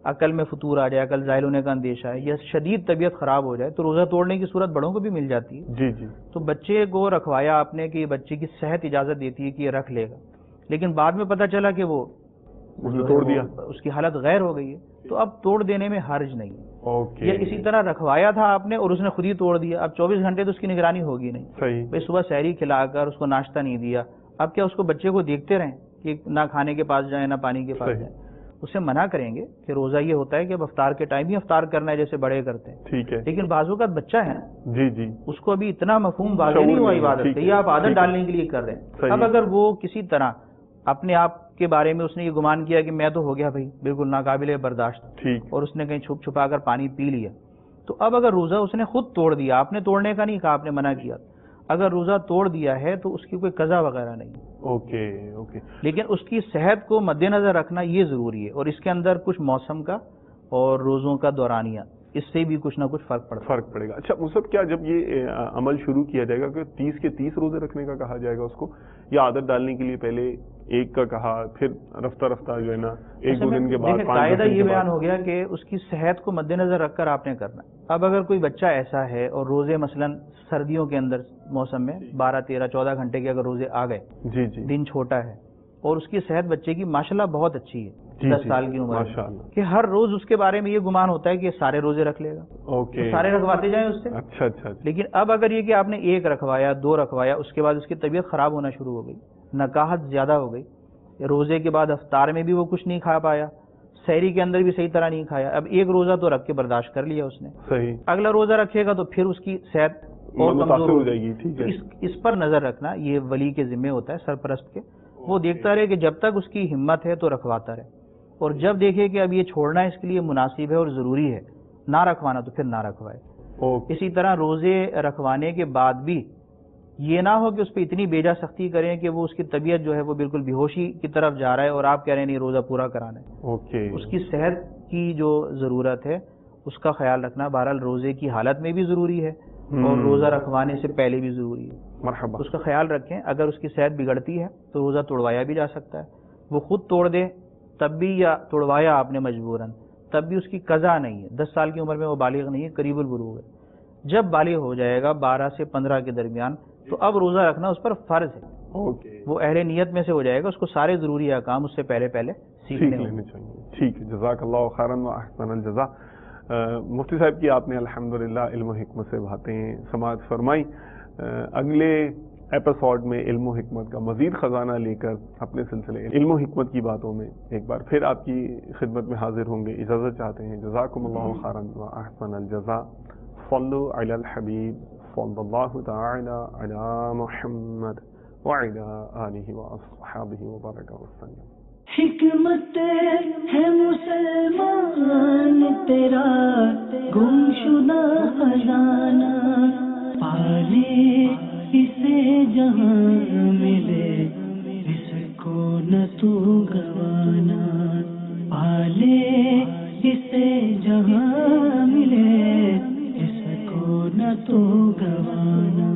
S3: عقل میں فطور آ جائے، عقل زائل ہونے کا اندیشہ ہے، یا شدید طبیعت خراب ہو جائے تو روزہ توڑنے کی صورت بڑوں کو بھی مل جاتی ہے. تو بچے کو رکھوایا آپ نے کہ بچے کی صحت اجازت دیتی ہے کہ یہ رکھ لے گا، لیکن بعد میں پتہ چلا کہ وہ
S2: توڑ دیا،
S3: اس کی حالت غیر ہو گئی ہے، تو اب توڑ دینے میں حرج نہیں ہے. یا اسی طرح رکھوایا تھا آپ نے اور اس نے خود ہی توڑ دیا، اب 24 گھنٹے تو اس کی نگرانی ہوگی نہیں. بھائی صبح سحری کھلا کر اس کو ناشتہ نہیں دیا، اب کیا اس کو بچے کو دیکھتے رہیں کہ نہ کھانے کے پاس جائیں نہ پانی کے پاس جائیں؟ اسے منع کریں گے کہ روزہ یہ ہوتا ہے کہ اب افطار کے ٹائم ہی افطار کرنا ہے جیسے بڑے کرتے ہیں.
S2: ٹھیک ہے.
S3: لیکن بعض اوقات بچہ ہے نا، اس کو ابھی اتنا مفہوم واضح نہیں ہوا عبادت کا، یہ آپ عادت ڈالنے کے لیے کر رہے ہیں. اب اگر وہ کسی طرح اپنے آپ کے بارے میں اس نے یہ گمان کیا کہ میں تو ہو گیا بھائی بالکل ناقابل برداشت، اور اس نے کہیں چھپ چھپا کر پانی پی لیا، تو اب اگر روزہ اس نے خود توڑ دیا، آپ نے توڑنے کا نہیں کہا، آپ نے منع کیا، اگر روزہ توڑ دیا ہے تو اس کی کوئی قضا وغیرہ نہیں.
S2: اوکے.
S3: لیکن اس کی صحت کو مد نظر رکھنا یہ ضروری ہے، اور اس کے اندر کچھ موسم کا اور روزوں کا دورانیہ، اس سے بھی کچھ نہ کچھ فرق پڑے گا.
S2: اچھا مصعب، کیا جب یہ عمل شروع کیا جائے گا کہ 30 کے 30 روزے رکھنے کا کہا جائے گا اس کو، یا عادت ڈالنے کے لیے پہلے ایک کا کہا، پھر رفتہ رفتہ جو ہے نا ایک دو دن کے بعد 5
S3: قاعدہ یہ بیان ہو گیا کہ اس کی صحت کو مد نظر رکھ کر آپ نے کرنا. اب اگر کوئی بچہ ایسا ہے اور روزے مثلا سردیوں کے اندر موسم میں 12 13 14 گھنٹے کے اگر روزے آ گئے، دن چھوٹا ہے اور اس کی صحت بچے کی ماشاءاللہ بہت اچھی ہے، 10 سال کی عمر میں، کہ ہر روز اس کے بارے میں یہ گمان ہوتا ہے کہ یہ سارے روزے رکھ لے گا، تو سارے رکھواتے جائیں اس سے.
S2: اچھا.
S3: لیکن اب اگر یہ کہ آپ نے ایک رکھوایا، 2 رکھوایا، اس کے بعد اس کی طبیعت خراب ہونا شروع ہو گئی، نکاحت زیادہ ہو گئی، روزے کے بعد افطار میں بھی وہ کچھ نہیں کھا پایا، سحری کے اندر بھی صحیح طرح نہیں کھایا، اب ایک روزہ تو رکھ کے برداشت کر لیا اس نے، اگلا روزہ رکھے گا تو پھر اس کی صحت اور کمزور ہو جائے گی. اس پر نظر رکھنا یہ ولی کے ذمہ ہوتا ہے، سرپرست کے. وہ دیکھتا رہے کہ جب تک اس کی ہمت ہے تو رکھواتا رہے، اور جب دیکھے کہ اب یہ چھوڑنا اس کے لیے مناسب ہے اور ضروری ہے نہ رکھوانا تو پھر نہ رکھوائے. اسی طرح روزے رکھوانے کے بعد بھی یہ نہ ہو کہ اس پہ اتنی بیجا سختی کریں کہ وہ اس کی طبیعت جو ہے وہ بالکل بے ہوشی کی طرف جا رہا ہے اور آپ کہہ رہے ہیں نہیں روزہ پورا کرانا ہے. اس کی صحت کی جو ضرورت ہے اس کا خیال رکھنا بہرحال روزے کی حالت میں بھی ضروری ہے اور روزہ رکھوانے سے پہلے بھی ضروری ہے.
S2: مرحبا.
S3: اس کا خیال رکھیں. اگر اس کی صحت بگڑتی ہے تو روزہ توڑوایا بھی جا سکتا ہے، وہ خود توڑ دے تب بھی، یا توڑوایا آپ نے مجبوراً تب بھی اس کی قضا نہیں ہے. 10 سال کی عمر میں وہ بالغ نہیں ہے، قریب البلوغ ہے. جب بالغ ہو جائے گا 12 سے 15 کے درمیان تو اب روزہ رکھنا اس پر فرض ہے. وہ اہل نیت میں سے ہو جائے گا، اس کو سارے ضروری احکام اس سے پہلے سیکھ لینے چاہیے.
S2: ٹھیک ہے، جزاک اللہ خیرا و احسن الجزا. مفتی صاحب کی آپ نے الحمدللہ علم و حکمت سے باتیں سماعت فرمائی. اگلے ایپیسوڈ میں علم و حکمت کا مزید خزانہ لے کر اپنے سلسلے علم و حکمت کی باتوں میں ایک بار پھر آپ کی خدمت میں حاضر ہوں گے. اجازت چاہتے ہیں. جزاکم اللہ خیرا و احسن الجزا. صلو علی الحبیب صلی اللہ تعالی علی محمد وعلی آلہ واصحابہ وبارک وسلم.
S1: حکمت ہے مسلمان تیرا گمشدہ خزانہ، پالے اسے جہاں ملے اس کو نہ تو گوانا، پالے اسے جہاں ملے اس کو نہ تو گوانا.